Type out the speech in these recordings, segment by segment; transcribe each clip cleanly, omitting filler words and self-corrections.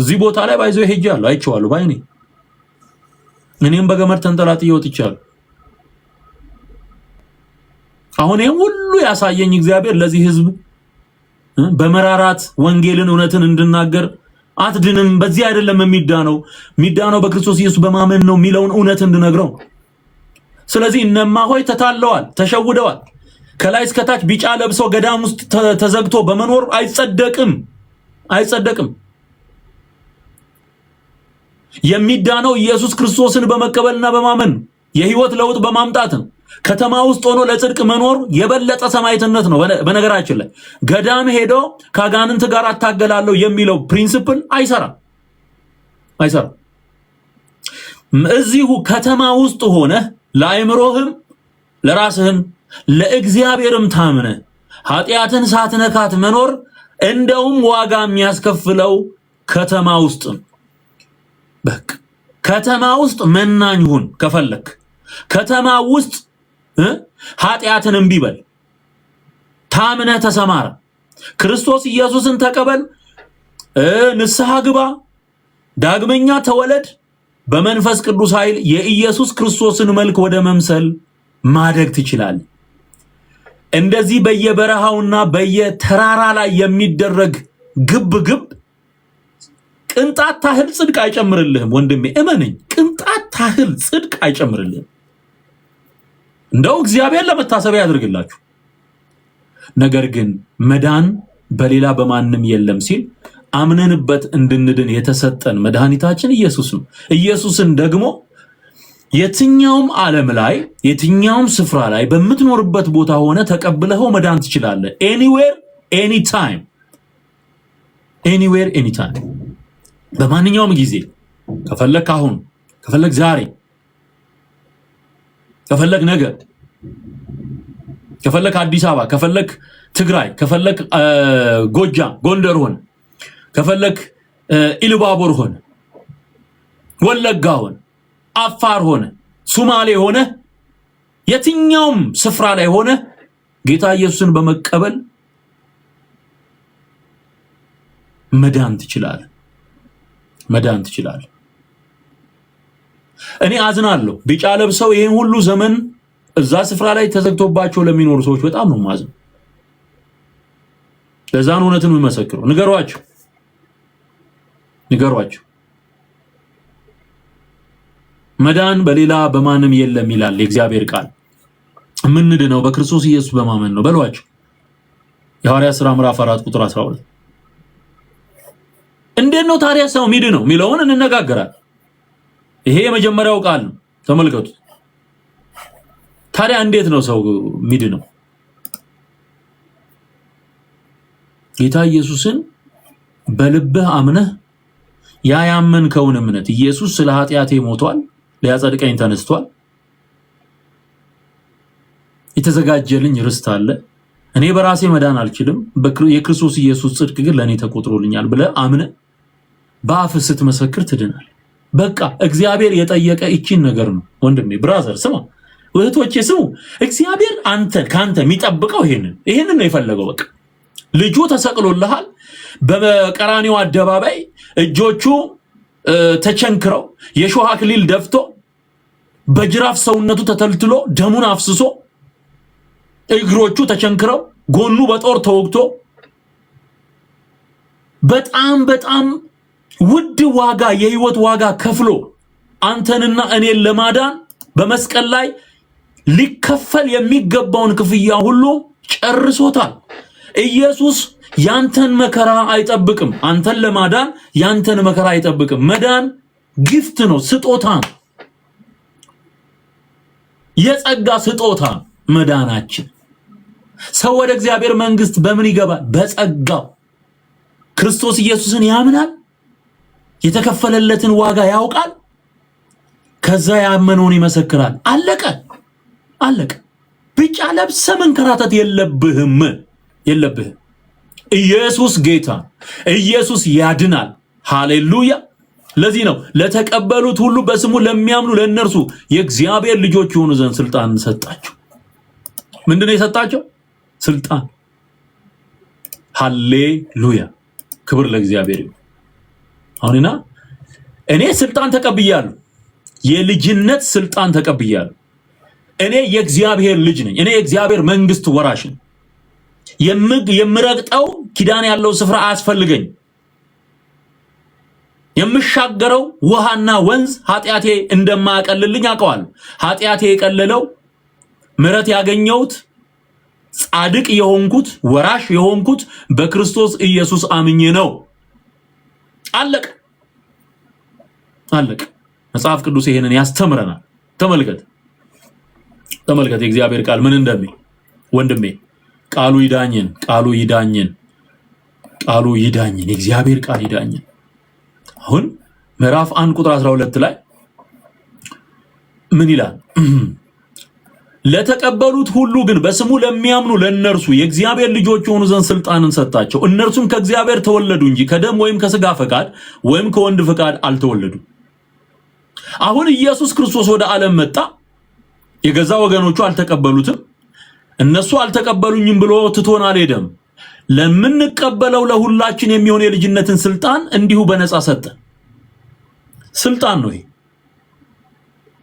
እዚህ ቦታ ላይ ባይዘው ሄጃለሁ አይቼዋለሁ ባይኔ እኔም በገመድ ተንጠላጥዬ ወጥቻለሁ አሁን ይሄን ሁሉ ያሳየኝ እግዚአብሔር ለዚህ ህዝብ በመራራት ወንጌልን እውነትን እንድናገር አትድንም በዚህ አይደለም ሚዳነው በክርስቶስ ኢየሱስ በማመን ነው ሚለውን እውነት እንድነግረው ስለዚህ እነማ ሆይ ተታለዋል ተሸውደዋል ከላይ እስከ ታች ቢጫ ለብሰው ገዳም ውስጥ ተዘግቶ በመኖር አይጸደቅም የሚዳነው ኢየሱስ ክርስቶስን በመቀበልና በማመን የህይወት ለውጥ በማምጣት ነው ከተማ ውስጥ ሆኖ ለጽድቅ መኖር የበለጠ ሰማዕትነት ነው በነገራችን ላይ ገዳም ሄዶ ካጋንንት ጋር አታገላለሁ የሚለው ፕሪንሲፕል አይሰራም እዚሁ ከተማ ውስጥ ሆነ ለአእምሮህም ለራስህም ለእግዚአብሔርም ታምነ ኃጢያትን ሳትነካት መኖር እንደውም ዋጋ የሚያስከፍለው ከተማ ውስጥ በቃ ከተማ ውስጥ መናኝ ሁን ከፈለክ ከተማ ውስጥ ኃጢያትን እንቢበል ታምነ ተሰማራ ክርስቶስ ኢየሱስን ተቀበል ንስሐ ግባ ዳግመኛ ተወለድ በመንፈስ ቅዱስ ኃይል የኢየሱስ ክርስቶስን መልክ ወደ መምሰል ማደግ ትችላለህ እንደዚህ በየበረሃውና በየተራራ ላይ የሚደረግ ግብ ቅንጣት ታህል ጽድቅ አይጨምርልህም ወንድሜ እመነኝ ቅንጣት ታህል ጽድቅ አይጨምርልህም እንደው እግዚአብሔር ለመታሰቢያ ያድርግላችሁ ነገር ግን መዳን በሌላ በማንም የለም ሲል አምነንበት እንድንድን የተሰጠን መድኃኒታችን ኢየሱስ ነው ኢየሱስን ደግሞ የትኛውም ዓለም ላይ የትኛውም ስፍራ ላይ በመትኖርበት ቦታ ሆነ ተቀብለኸው መዳን ትችላለህ anywhere anytime በማንኛውም ጊዜ ከፈለክ አሁን ከፈለክ ዛሬ ከፈለክ ነገ ከፈለክ አዲስ አበባ ከፈለክ ትግራይ ከፈለክ ጎጃም ጎንደር ሆነ ከፈለክ ኢሉባቦር ሆነ ወለጋ ሆነ አፋር ሆነ ሶማሌ ሆነ የትኛውም ስፍራ ላይ ሆነ ጌታ ኢየሱስን በመቀበል መዳን ትችላለህ እኔ አዝናለሁ ቢጫ ለብሰው ይሄን ሁሉ ዘመን እዛ ስፍራ ላይ ተዘግቶባቸው ለሚኖሩ ሰዎች በጣም ነው ማዝነው ለዛን እውነትን የሚመሰክሩ ንገሯቸው መዳን በሌላ በማንም የለም ይላል የእግዚአብሔር ቃል ምንድነው በክርስቶስ ኢየሱስ በማመን ነው በሏቸው የሐዋርያት ሥራ ምዕራፍ 4 ቁጥር 12 እንዴት ነው ታዲያ ሰው ሚድነው ሚለውን እንነጋገራለን ይሄ የመጀመሪያው ቃል ነው ተመልከቱ ታዲያ እንዴት ነው ሰው ሚድነው ጌታ ኢየሱስን በልብህ አምነህ ያመንከውን እምነት ኢየሱስ ስለ ኃጢያቴ ሞቷል ሊያጸድቀኝ ተነስቷል የተዘጋጀልኝ ርስት አለ እኔ በራሴ መዳን አልችልም የክርስቶስ ኢየሱስ ጽድቅ ግን ለኔ ተቆጥሮልኛል ብለህ አምነህ በአፍ ስትመሰክር ትድናለህ በቃ እግዚአብሔር የጠየቀ እቺን ነገር ነው ወንድሜ ብራዘር ስማ ወህቶቼ ስሙ እግዚአብሔር ካንተ የሚጠብቀው ይሄንን ነው የፈለገው በቃ ልጁ ተሰቅሎልሃል በቀራንዮ አደባባይ እጆቹ ተቸንክረው የሾህ አክሊል ደፍቶ በጅራፍ ሰውነቱ ተተልትሎ ደሙን አፍስሶ እግሮቹ ተቸንክረው ጎኑ በጦር ተወግቶ በጣም ውድ ዋጋ የህይወት ዋጋ ከፍሎ አንተንና እኔን ለማዳን በመስቀል ላይ ሊከፈል የሚገባውን ክፍያ ሁሉ ጨርሶታል ኢየሱስ ያንተን መከራ አይጠብቅም አንተን ለማዳን ያንተን መከራ አይጠብቅም መዳን ጊፍት ነው ስጦታ የጸጋ ስጦታ መዳናችን ሰው ወደ እግዚአብሔር መንግስት በምን ይገባል በጸጋው ክርስቶስ ኢየሱስን ያምናል የተከፈለለትን ዋጋ ያውቃል ከዛ ያመነውን ይመሰክራል አለቀ ቢጫ ለብሰ መንከራተት የለብህም ኢየሱስ ጌታ ኢየሱስ ያድናል ሃሌሉያ ለዚህ ነው ለተቀበሉት ሁሉ በስሙ ለሚያምኑ ለነርሱ የእግዚአብሔር ልጆች ይሆኑ ዘንድ ስልጣን ሰጣቸው ምንድነው የሰጣቸው ስልጣን ሃሌሉያ ክብር ለእግዚአብሔር ይሁን አሁንና እኔ ስልጣን ተቀብያለሁ፣ የልጅነት ስልጣን ተቀብያለሁ። እኔ የእግዚአብሔር ልጅ ነኝ። እኔ የእግዚአብሔር መንግስት ወራሽ ነኝ። የምረግጠው ኪዳን ያለው ስፍራ አያስፈልገኝ። የምሻገረው ውሃና ወንዝ ኃጢአቴ እንደማያቀልልኝ አውቀዋለሁ። ኃጢአቴ የቀለለው ምሕረት ያገኘሁት ጻድቅ የሆንኩት ወራሽ የሆንኩት በክርስቶስ ኢየሱስ አምኜ ነው። አለቀ አለቀ። መጽሐፍ ቅዱስ ይሄንን ያስተምረናል። ተመልከት የእግዚአብሔር ቃል ምን እንደሚል ወንድሜ፣ ቃሉ ይዳኝን፣ ቃሉ ይዳኝን፣ ቃሉ ይዳኝን፣ የእግዚአብሔር ቃል ይዳኝን። አሁን ምዕራፍ 1 ቁጥር 12 ላይ ምን ይላል? ለተቀበሉት ሁሉ ግን በስሙ ለሚያምኑ ለነርሱ የእግዚአብሔር ልጆች የሆኑ ዘንድ ስልጣንን ሰጣቸው። እነርሱም ከእግዚአብሔር ተወለዱ እንጂ ከደም ወይም ከስጋ ፈቃድ ወይም ከወንድ ፈቃድ አልተወለዱም። አሁን ኢየሱስ ክርስቶስ ወደ ዓለም መጣ። የገዛ ወገኖቹ አልተቀበሉትም። እነሱ አልተቀበሉኝም ብሎ ትቶን አልሄደም። ለምንቀበለው ለሁላችን የሚሆን የልጅነትን ስልጣን እንዲሁ በነፃ ሰጠ። ስልጣን ነው ይሄ፣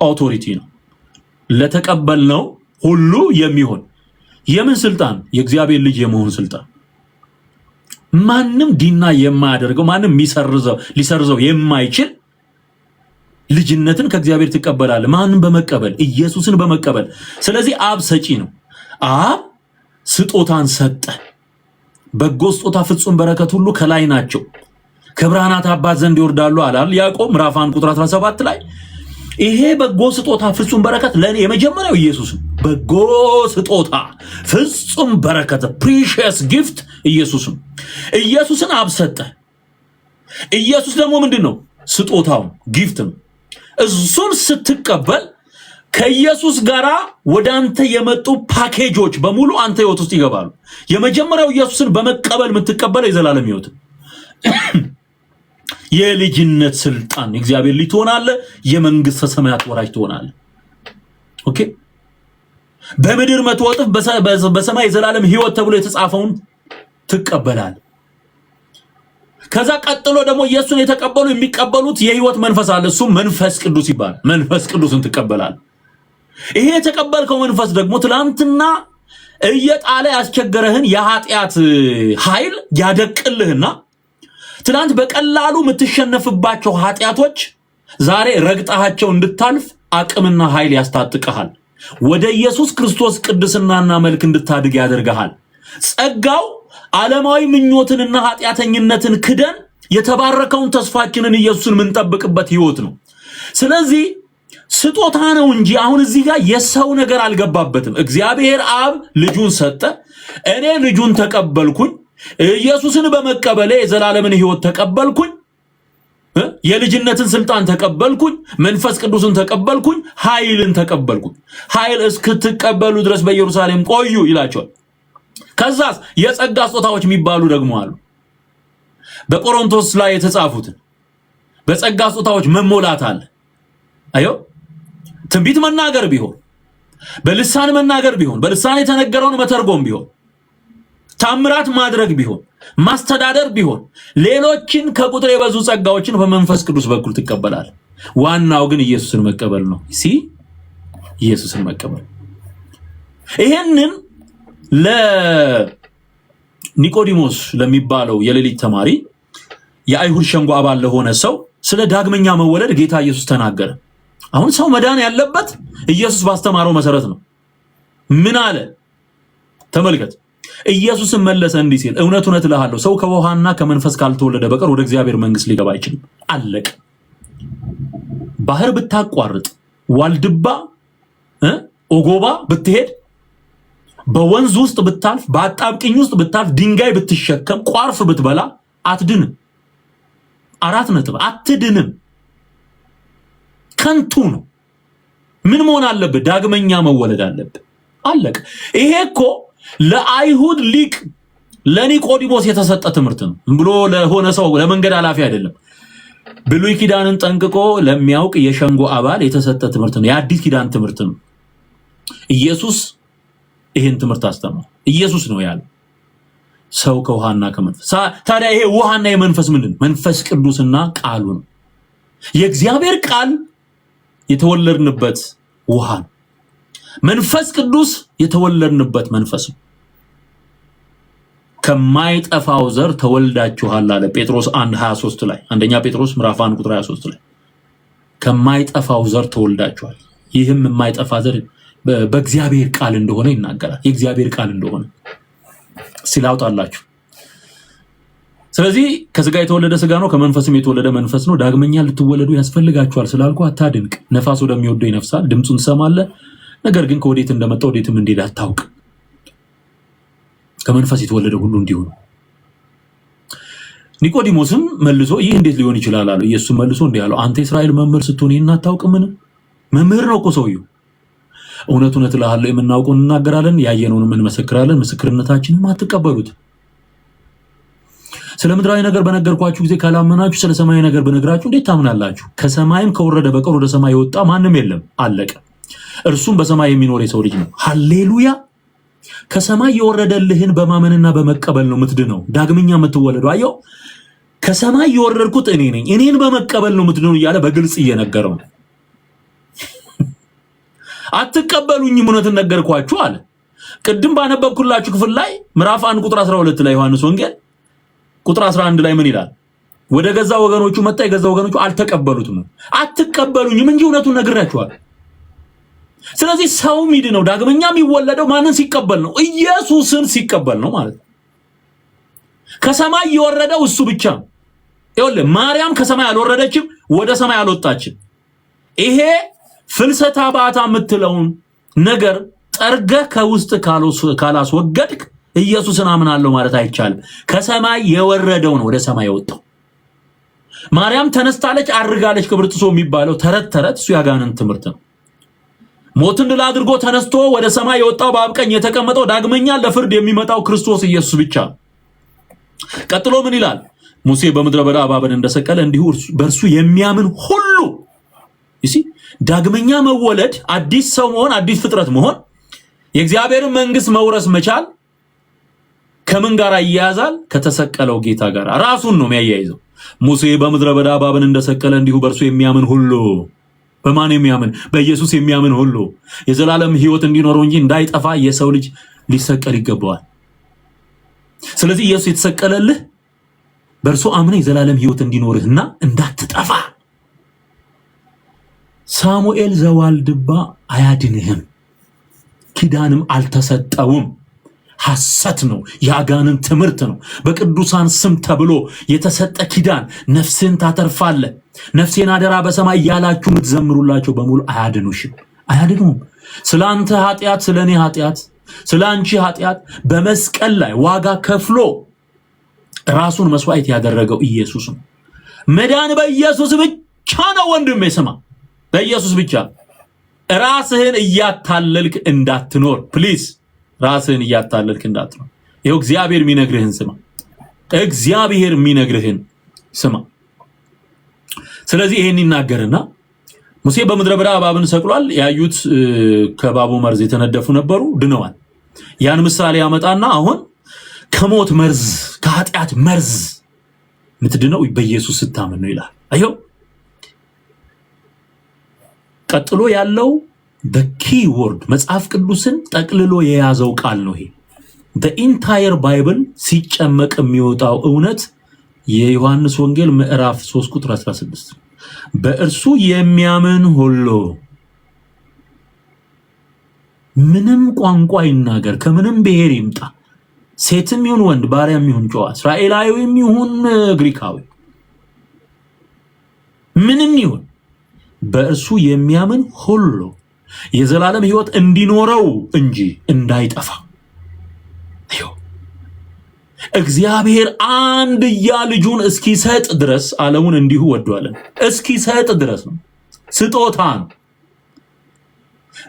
አውቶሪቲ ነው። ለተቀበልነው ሁሉ የሚሆን የምን ስልጣን? የእግዚአብሔር ልጅ የመሆን ስልጣን። ማንም ዲና የማያደርገው ማንም ሊሰርዘው የማይችል ልጅነትን ከእግዚአብሔር ትቀበላለህ። ማንም በመቀበል ኢየሱስን በመቀበል። ስለዚህ አብ ሰጪ ነው። አብ ስጦታን ሰጠ። በጎ ስጦታ ፍጹም በረከት ሁሉ ከላይ ናቸው ከብርሃናት አባት ዘንድ ይወርዳሉ አላል ያዕቆብ ምዕራፍ 1 ቁጥር 17 ላይ። ይሄ በጎ ስጦታ ፍጹም በረከት ለኔ የመጀመሪያው ኢየሱስ ነው። በጎ ስጦታ ፍጹም በረከት ፕሪሺየስ ጊፍት ኢየሱስም ኢየሱስን አብ ሰጠ። ኢየሱስ ደግሞ ምንድነው? ስጦታው ጊፍት ነው። እሱን ስትቀበል ከኢየሱስ ጋራ ወደ አንተ የመጡ ፓኬጆች በሙሉ አንተ ህይወት ውስጥ ይገባሉ። የመጀመሪያው ኢየሱስን በመቀበል የምትቀበለው የዘላለም ህይወት፣ የልጅነት ስልጣን፣ እግዚአብሔር ልጅ ትሆናለህ፣ የመንግስተ ሰማያት ወራሽ ትሆናለህ። ኦኬ። በምድር 100 እጥፍ በሰማይ የዘላለም ህይወት ተብሎ የተጻፈውን ትቀበላለህ። ከዛ ቀጥሎ ደግሞ ኢየሱስን የተቀበሉ የሚቀበሉት የህይወት መንፈስ አለ። እሱ መንፈስ ቅዱስ ይባላል። መንፈስ ቅዱስን ትቀበላለህ። ይሄ የተቀበልከው መንፈስ ደግሞ ትላንትና እየጣለ ያስቸገረህን የኃጢአት ኃይል ያደቅልህና ትላንት በቀላሉ የምትሸነፍባቸው ኃጢአቶች ዛሬ ረግጣቸው እንድታልፍ አቅምና ኃይል ያስታጥቀሃል። ወደ ኢየሱስ ክርስቶስ ቅድስናና መልክ እንድታድግ ያደርግሃል። ጸጋው ዓለማዊ ምኞትንና ኃጢአተኝነትን ክደን የተባረከውን ተስፋችንን ኢየሱስን የምንጠብቅበት ህይወት ነው። ስለዚህ ስጦታ ነው እንጂ አሁን እዚህ ጋር የሰው ነገር አልገባበትም። እግዚአብሔር አብ ልጁን ሰጠ። እኔ ልጁን ተቀበልኩኝ። ኢየሱስን በመቀበሌ የዘላለምን ህይወት ተቀበልኩኝ። የልጅነትን ስልጣን ተቀበልኩኝ። መንፈስ ቅዱስን ተቀበልኩኝ። ኃይልን ተቀበልኩኝ። ኃይል እስክትቀበሉ ድረስ በኢየሩሳሌም ቆዩ ይላቸዋል። ከዛስ የጸጋ ስጦታዎች የሚባሉ ደግሞ አሉ። በቆሮንቶስ ላይ የተጻፉትን በጸጋ ስጦታዎች መሞላት አለ። አዮ ትንቢት መናገር ቢሆን፣ በልሳን መናገር ቢሆን፣ በልሳን የተነገረውን መተርጎም ቢሆን፣ ታምራት ማድረግ ቢሆን፣ ማስተዳደር ቢሆን፣ ሌሎችን ከቁጥር የበዙ ጸጋዎችን በመንፈስ ቅዱስ በኩል ትቀበላለህ። ዋናው ግን ኢየሱስን መቀበል ነው። ኢየሱስን መቀበል። ይሄንን ለኒቆዲሞስ ለሚባለው የሌሊት ተማሪ የአይሁድ ሸንጎ አባል ለሆነ ሰው ስለ ዳግመኛ መወለድ ጌታ ኢየሱስ ተናገረ። አሁን ሰው መዳን ያለበት ኢየሱስ ባስተማረው መሰረት ነው። ምን አለ? ተመልከት። ኢየሱስም መለሰ እንዲህ ሲል እውነት እውነት እልሃለሁ ሰው ከውሃና ከመንፈስ ካልተወለደ በቀር ወደ እግዚአብሔር መንግስት ሊገባ አይችልም። አለቀ። ባህር ብታቋርጥ፣ ዋልድባ ኦጎባ ብትሄድ፣ በወንዝ ውስጥ ብታልፍ፣ በአጣብቅኝ ውስጥ ብታልፍ፣ ድንጋይ ብትሸከም፣ ቋርፍ ብትበላ አትድንም። 4 ነጥብ። አትድንም። ከንቱ ነው። ምን መሆን አለበት? ዳግመኛ መወለድ አለበት። አለቀ። ይሄ እኮ ለአይሁድ ሊቅ ለኒቆዲሞስ የተሰጠ ትምህርት ነው ብሎ ለሆነ ሰው ለመንገድ ኃላፊ አይደለም። ብሉይ ኪዳንን ጠንቅቆ ለሚያውቅ የሸንጎ አባል የተሰጠ ትምህርት ነው። የአዲስ ኪዳን ትምህርት ነው። ኢየሱስ ይሄን ትምህርት አስተማረ። ኢየሱስ ነው ያለው። ሰው ከውሃና ከመንፈስ። ታዲያ ይሄ ውሃና የመንፈስ ምንድን? መንፈስ ቅዱስና ቃሉ ነው። የእግዚአብሔር ቃል የተወለድንበት ውሃ ነው። መንፈስ ቅዱስ የተወለድንበት መንፈስ ነው። ከማይጠፋው ዘር ተወልዳችኋል አለ ጴጥሮስ 1:23 ላይ። አንደኛ ጴጥሮስ ምዕራፍ 1 ቁጥር 23 ላይ ከማይጠፋው ዘር ተወልዳችኋል። ይህም የማይጠፋ ዘር በእግዚአብሔር ቃል እንደሆነ ይናገራል። የእግዚአብሔር ቃል እንደሆነ ሲላውጣላችሁ። ስለዚህ ከስጋ የተወለደ ስጋ ነው፣ ከመንፈስም የተወለደ መንፈስ ነው። ዳግመኛ ልትወለዱ ያስፈልጋችኋል ስላልኩ አታድንቅ። ነፋስ ወደሚወደው ይነፍሳል፣ ድምጹን ትሰማለህ፣ ነገር ግን ከወዴት እንደመጣ ወዴትም እንደሄደ አታውቅ። ከመንፈስ የተወለደ ሁሉ እንዲሁ ነው። ኒቆዲሞስም መልሶ ይህ እንዴት ሊሆን ይችላል አለው። ኢየሱስ መልሶ እንዲህ አለው፣ አንተ እስራኤል መምህር ስትሆን ይህን አታውቅምን? መምህር ነው እኮ ሰውየው። እውነት እውነት እልሃለሁ የምናውቀውን እንናገራለን፣ ያየነውንም እንመሰክራለን፣ ምስክርነታችንም አትቀበሉት። ስለ ምድራዊ ነገር በነገርኳችሁ ጊዜ ካላመናችሁ ስለ ሰማያዊ ነገር በነገራችሁ እንዴት ታምናላችሁ? ከሰማይም ከወረደ በቀር ወደ ሰማይ የወጣ ማንም የለም፣ አለቀ። እርሱም በሰማይ የሚኖር የሰው ልጅ ነው። ሃሌሉያ! ከሰማይ የወረደልህን በማመንና በመቀበል ነው የምትድነው፣ ዳግመኛ የምትወለደው። አየው፣ ከሰማይ የወረድኩት እኔ ነኝ፣ እኔን በመቀበል ነው የምትድነው እያለ በግልጽ እየነገረው ነው። አትቀበሉኝም እውነትን ነገርኳችሁ አለ። ቅድም ባነበብኩላችሁ ክፍል ላይ ምዕራፍ 1 ቁጥር 12 ላይ ዮሐንስ ወንጌል ቁጥር 11 ላይ ምን ይላል? ወደ ገዛ ወገኖቹ መጣ፣ የገዛ ወገኖቹ አልተቀበሉትም። አትቀበሉኝም እንጂ እውነቱን ነግራችኋል። ስለዚህ ሰው የሚድነው ዳግመኛ የሚወለደው ማንን ሲቀበል ነው? ኢየሱስን ሲቀበል ነው ማለት ነው። ከሰማይ የወረደው እሱ ብቻ ነው። ይኸውልህ ማርያም ከሰማይ አልወረደችም፣ ወደ ሰማይ አልወጣችም። ይሄ ፍልሰታ ባታ የምትለውን ነገር ጠርገህ ከውስጥ ካላስወገድክ ኢየሱስን አምናለሁ ማለት አይቻልም። ከሰማይ የወረደው ነው ወደ ሰማይ የወጣው። ማርያም ተነስታለች፣ አርጋለች፣ ክብርትሶ የሚባለው ተረት እሱ ያጋንን ትምህርት ነው። ሞትን ድል አድርጎ ተነስቶ ወደ ሰማይ የወጣው በአብ ቀኝ የተቀመጠው ዳግመኛ ለፍርድ የሚመጣው ክርስቶስ ኢየሱስ ብቻ። ቀጥሎ ምን ይላል? ሙሴ በምድረ በዳ እባብን እንደሰቀለ እንዲሁ በእርሱ የሚያምን ሁሉ ዳግመኛ መወለድ፣ አዲስ ሰው መሆን፣ አዲስ ፍጥረት መሆን፣ የእግዚአብሔርን መንግስት መውረስ መቻል ከምን ጋር ይያያዛል? ከተሰቀለው ጌታ ጋር ራሱን ነው የሚያያይዘው። ሙሴ በምድረ በዳ እባብን እንደሰቀለ እንዲሁ በእርሱ የሚያምን ሁሉ። በማን የሚያምን? በኢየሱስ የሚያምን ሁሉ የዘላለም ሕይወት እንዲኖረው እንጂ እንዳይጠፋ የሰው ልጅ ሊሰቀል ይገባዋል። ስለዚህ ኢየሱስ የተሰቀለልህ በእርሱ አምነህ የዘላለም ሕይወት እንዲኖርህና እንዳትጠፋ። ሳሙኤል ዘዋልድባ አያድንህም፣ ኪዳንም አልተሰጠውም። ሐሰት ነው፣ የአጋንን ትምህርት ነው። በቅዱሳን ስም ተብሎ የተሰጠ ኪዳን ነፍስህን ታተርፋለህ። ነፍሴን አደራ በሰማይ ያላችሁ የምትዘምሩላቸው በሙሉ አያድኑሽም፣ አያድኑም። ስለ አንተ ኃጢአት፣ ስለ እኔ ኃጢአት፣ ስለ አንቺ ኃጢአት በመስቀል ላይ ዋጋ ከፍሎ ራሱን መስዋዕት ያደረገው ኢየሱስ ነው። መዳን በኢየሱስ ብቻ ነው ወንድሜ፣ ስማ፣ በኢየሱስ ብቻ። ራስህን እያታለልክ እንዳትኖር ፕሊዝ፣ ራስህን እያታለልክ እንዳትኖር። ይኸው እግዚአብሔር የሚነግርህን ስማ፣ እግዚአብሔር የሚነግርህን ስማ። ስለዚህ ይሄን ይናገርና ሙሴ በምድረ በዳ እባብን ሰቅሏል። ያዩት ከእባቡ መርዝ የተነደፉ ነበሩ፣ ድነዋል። ያን ምሳሌ ያመጣና አሁን ከሞት መርዝ፣ ከኃጢአት መርዝ የምትድነው በኢየሱስ ስታምን ነው ይላል። አየው፣ ቀጥሎ ያለው በኪወርድ መጽሐፍ ቅዱስን ጠቅልሎ የያዘው ቃል ነው። ይሄ በኢንታየር ባይብል ሲጨመቅ የሚወጣው እውነት የዮሐንስ ወንጌል ምዕራፍ 3 ቁጥር 16 በእርሱ የሚያምን ሁሉ ምንም ቋንቋ ይናገር፣ ከምንም ብሔር ይምጣ፣ ሴትም ይሁን ወንድ፣ ባሪያም ይሁን ጨዋ፣ እስራኤላዊም ይሁን ግሪካዊ፣ ምንም ይሁን በእርሱ የሚያምን ሁሉ የዘላለም ሕይወት እንዲኖረው እንጂ እንዳይጠፋ። እግዚአብሔር አንድያ ልጁን እስኪሰጥ ድረስ ዓለሙን እንዲሁ ወዷለን። እስኪሰጥ ድረስ ነው። ስጦታ ነው።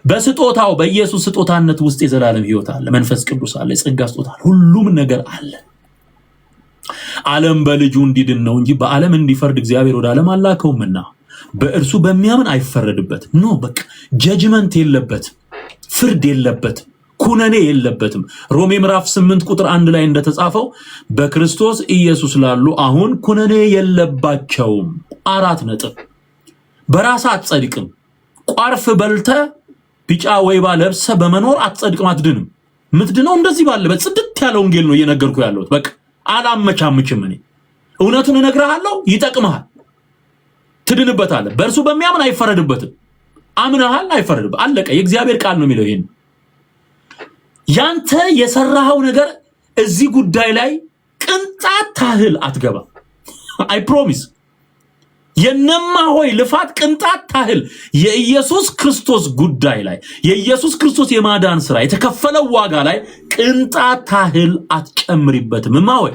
በስጦታው በኢየሱስ ስጦታነት ውስጥ የዘላለም ሕይወት አለ፣ መንፈስ ቅዱስ አለ፣ የጸጋ ስጦታ አለ፣ ሁሉም ነገር አለ። ዓለም በልጁ እንዲድን ነው እንጂ በዓለም እንዲፈርድ እግዚአብሔር ወደ ዓለም አላከውምና በእርሱ በሚያምን አይፈረድበትም። ኖ በቃ ጀጅመንት የለበትም፣ ፍርድ የለበትም፣ ኩነኔ የለበትም። ሮሜ ምዕራፍ 8 ቁጥር 1 ላይ እንደተጻፈው በክርስቶስ ኢየሱስ ላሉ አሁን ኩነኔ የለባቸውም። 4 ነጥብ። በራስ አትጸድቅም። ቋርፍ በልተ ቢጫ ወይባ ለብሰ በመኖር አትጸድቅም፣ አትድንም። ምትድነው እንደዚህ ባለበት ጽድት ያለ ወንጌል ነው እየነገርኩ ያለሁት። በቃ አላመቻምችም። እኔ እውነቱን እነግርሃለሁ፣ ይጠቅምሃል፣ ትድንበታለህ። በእርሱ በሚያምን አይፈረድበትም። አምነሃል፣ አይፈረድም። አለቀ። የእግዚአብሔር ቃል ነው የሚለው ይሄን። ያንተ የሰራኸው ነገር እዚህ ጉዳይ ላይ ቅንጣት ታህል አትገባ። አይ ፕሮሚስ። የነማ ሆይ ልፋት ቅንጣት ታህል የኢየሱስ ክርስቶስ ጉዳይ ላይ የኢየሱስ ክርስቶስ የማዳን ስራ የተከፈለው ዋጋ ላይ ቅንጣት ታህል አትጨምሪበትም። ማወይ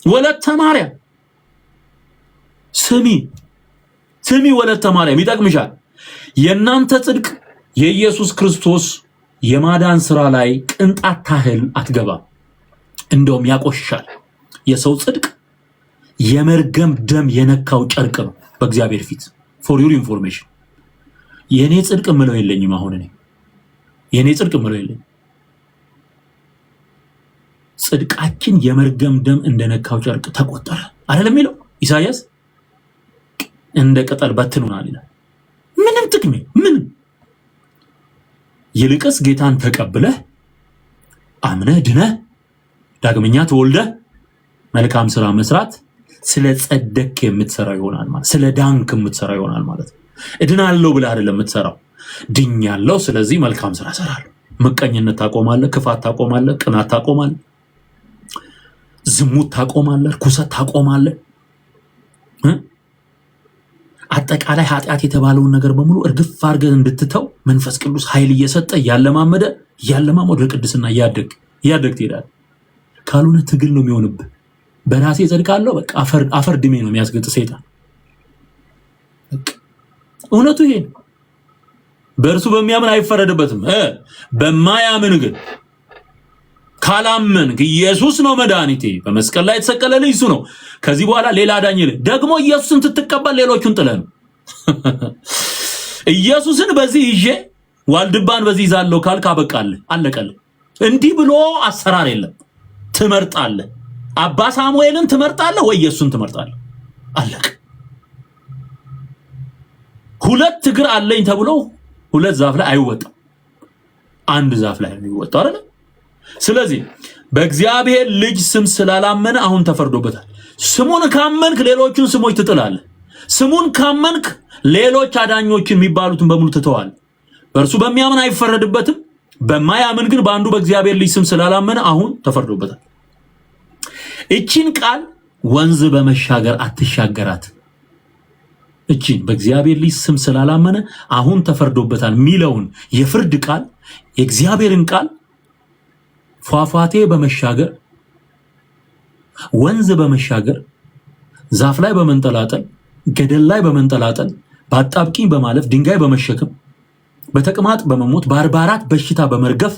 ወለተ ማርያም ስሚ ወለተ ማርያም ይጠቅምሻል። የናንተ ጽድቅ የኢየሱስ ክርስቶስ የማዳን ስራ ላይ ቅንጣት ታህል አትገባም። እንደውም ያቆሽሻል። የሰው ጽድቅ የመርገም ደም የነካው ጨርቅ ነው በእግዚአብሔር ፊት። ፎር ዩር ኢንፎርሜሽን የኔ ጽድቅ ምለው የለኝም። አሁን እኔ የኔ ጽድቅ ምለው የለኝም። ጽድቃችን የመርገም ደም እንደነካው ጨርቅ ተቆጠረ አይደለም የሚለው ኢሳይያስ። እንደ ቅጠል በትኑናል ይላል። ምንም ጥቅም ምንም። ይልቅስ ጌታን ተቀብለህ አምነህ ድነህ ዳግመኛ ተወልደህ መልካም ስራ መስራት ስለ ጸደቅ የምትሰራው ይሆናል ማለት፣ ስለ ዳንክ የምትሰራው ይሆናል ማለት። እድናለሁ ብለህ አይደለም የምትሰራው፣ ድኛለሁ፣ ስለዚህ መልካም ስራ እሰራለሁ። ምቀኝነት ታቆማለህ፣ ክፋት ታቆማለህ፣ ቅናት ታቆማለህ፣ ዝሙት ታቆማለህ፣ ርኩሰት ታቆማለህ። አጠቃላይ ኃጢአት የተባለውን ነገር በሙሉ እርግፍ አድርገህ እንድትተው መንፈስ ቅዱስ ኃይል እየሰጠ እያለማመደ ወደ ቅድስና እያደግ ትሄዳለህ። ካልሆነ ትግል ነው የሚሆንብህ። በራሴ ጸድቃለሁ፣ በቃ አፈር ድሜ ነው የሚያስገጥ ሰይጣን። እውነቱ ይሄ ነው። በእርሱ በሚያምን አይፈረድበትም። በማያምን ግን ካላመንክ ኢየሱስ ነው መድኃኒቴ፣ በመስቀል ላይ የተሰቀለልኝ እሱ ነው፣ ከዚህ በኋላ ሌላ አዳኝ የለም። ደግሞ ኢየሱስን ትትቀበል ሌሎቹን ጥለህ ነው። ኢየሱስን በዚህ ይዤ ዋልድባን በዚህ ይዛለሁ ካልክ አበቃለህ፣ አለቀልህ። እንዲህ ብሎ አሰራር የለም። ትመርጣለህ። አባ ሳሙኤልን ትመርጣለህ ወይ ኢየሱስን ትመርጣለህ? አለቀ። ሁለት እግር አለኝ ተብሎ ሁለት ዛፍ ላይ አይወጣም፣ አንድ ዛፍ ላይ ነው የሚወጣው አይደል? ስለዚህ በእግዚአብሔር ልጅ ስም ስላላመነ አሁን ተፈርዶበታል። ስሙን ካመንክ ሌሎቹን ስሞች ትጥላለህ። ስሙን ካመንክ ሌሎች አዳኞችን የሚባሉትን በሙሉ ትተዋለህ። በእርሱ በሚያምን አይፈረድበትም። በማያምን ግን በአንዱ በእግዚአብሔር ልጅ ስም ስላላመነ አሁን ተፈርዶበታል። እቺን ቃል ወንዝ በመሻገር አትሻገራት። እቺን በእግዚአብሔር ልጅ ስም ስላላመነ አሁን ተፈርዶበታል ሚለውን የፍርድ ቃል የእግዚአብሔርን ቃል ፏፏቴ በመሻገር ወንዝ በመሻገር ዛፍ ላይ በመንጠላጠል ገደል ላይ በመንጠላጠል በአጣብቂኝ በማለፍ ድንጋይ በመሸከም በተቅማጥ በመሞት በ44 በሽታ በመርገፍ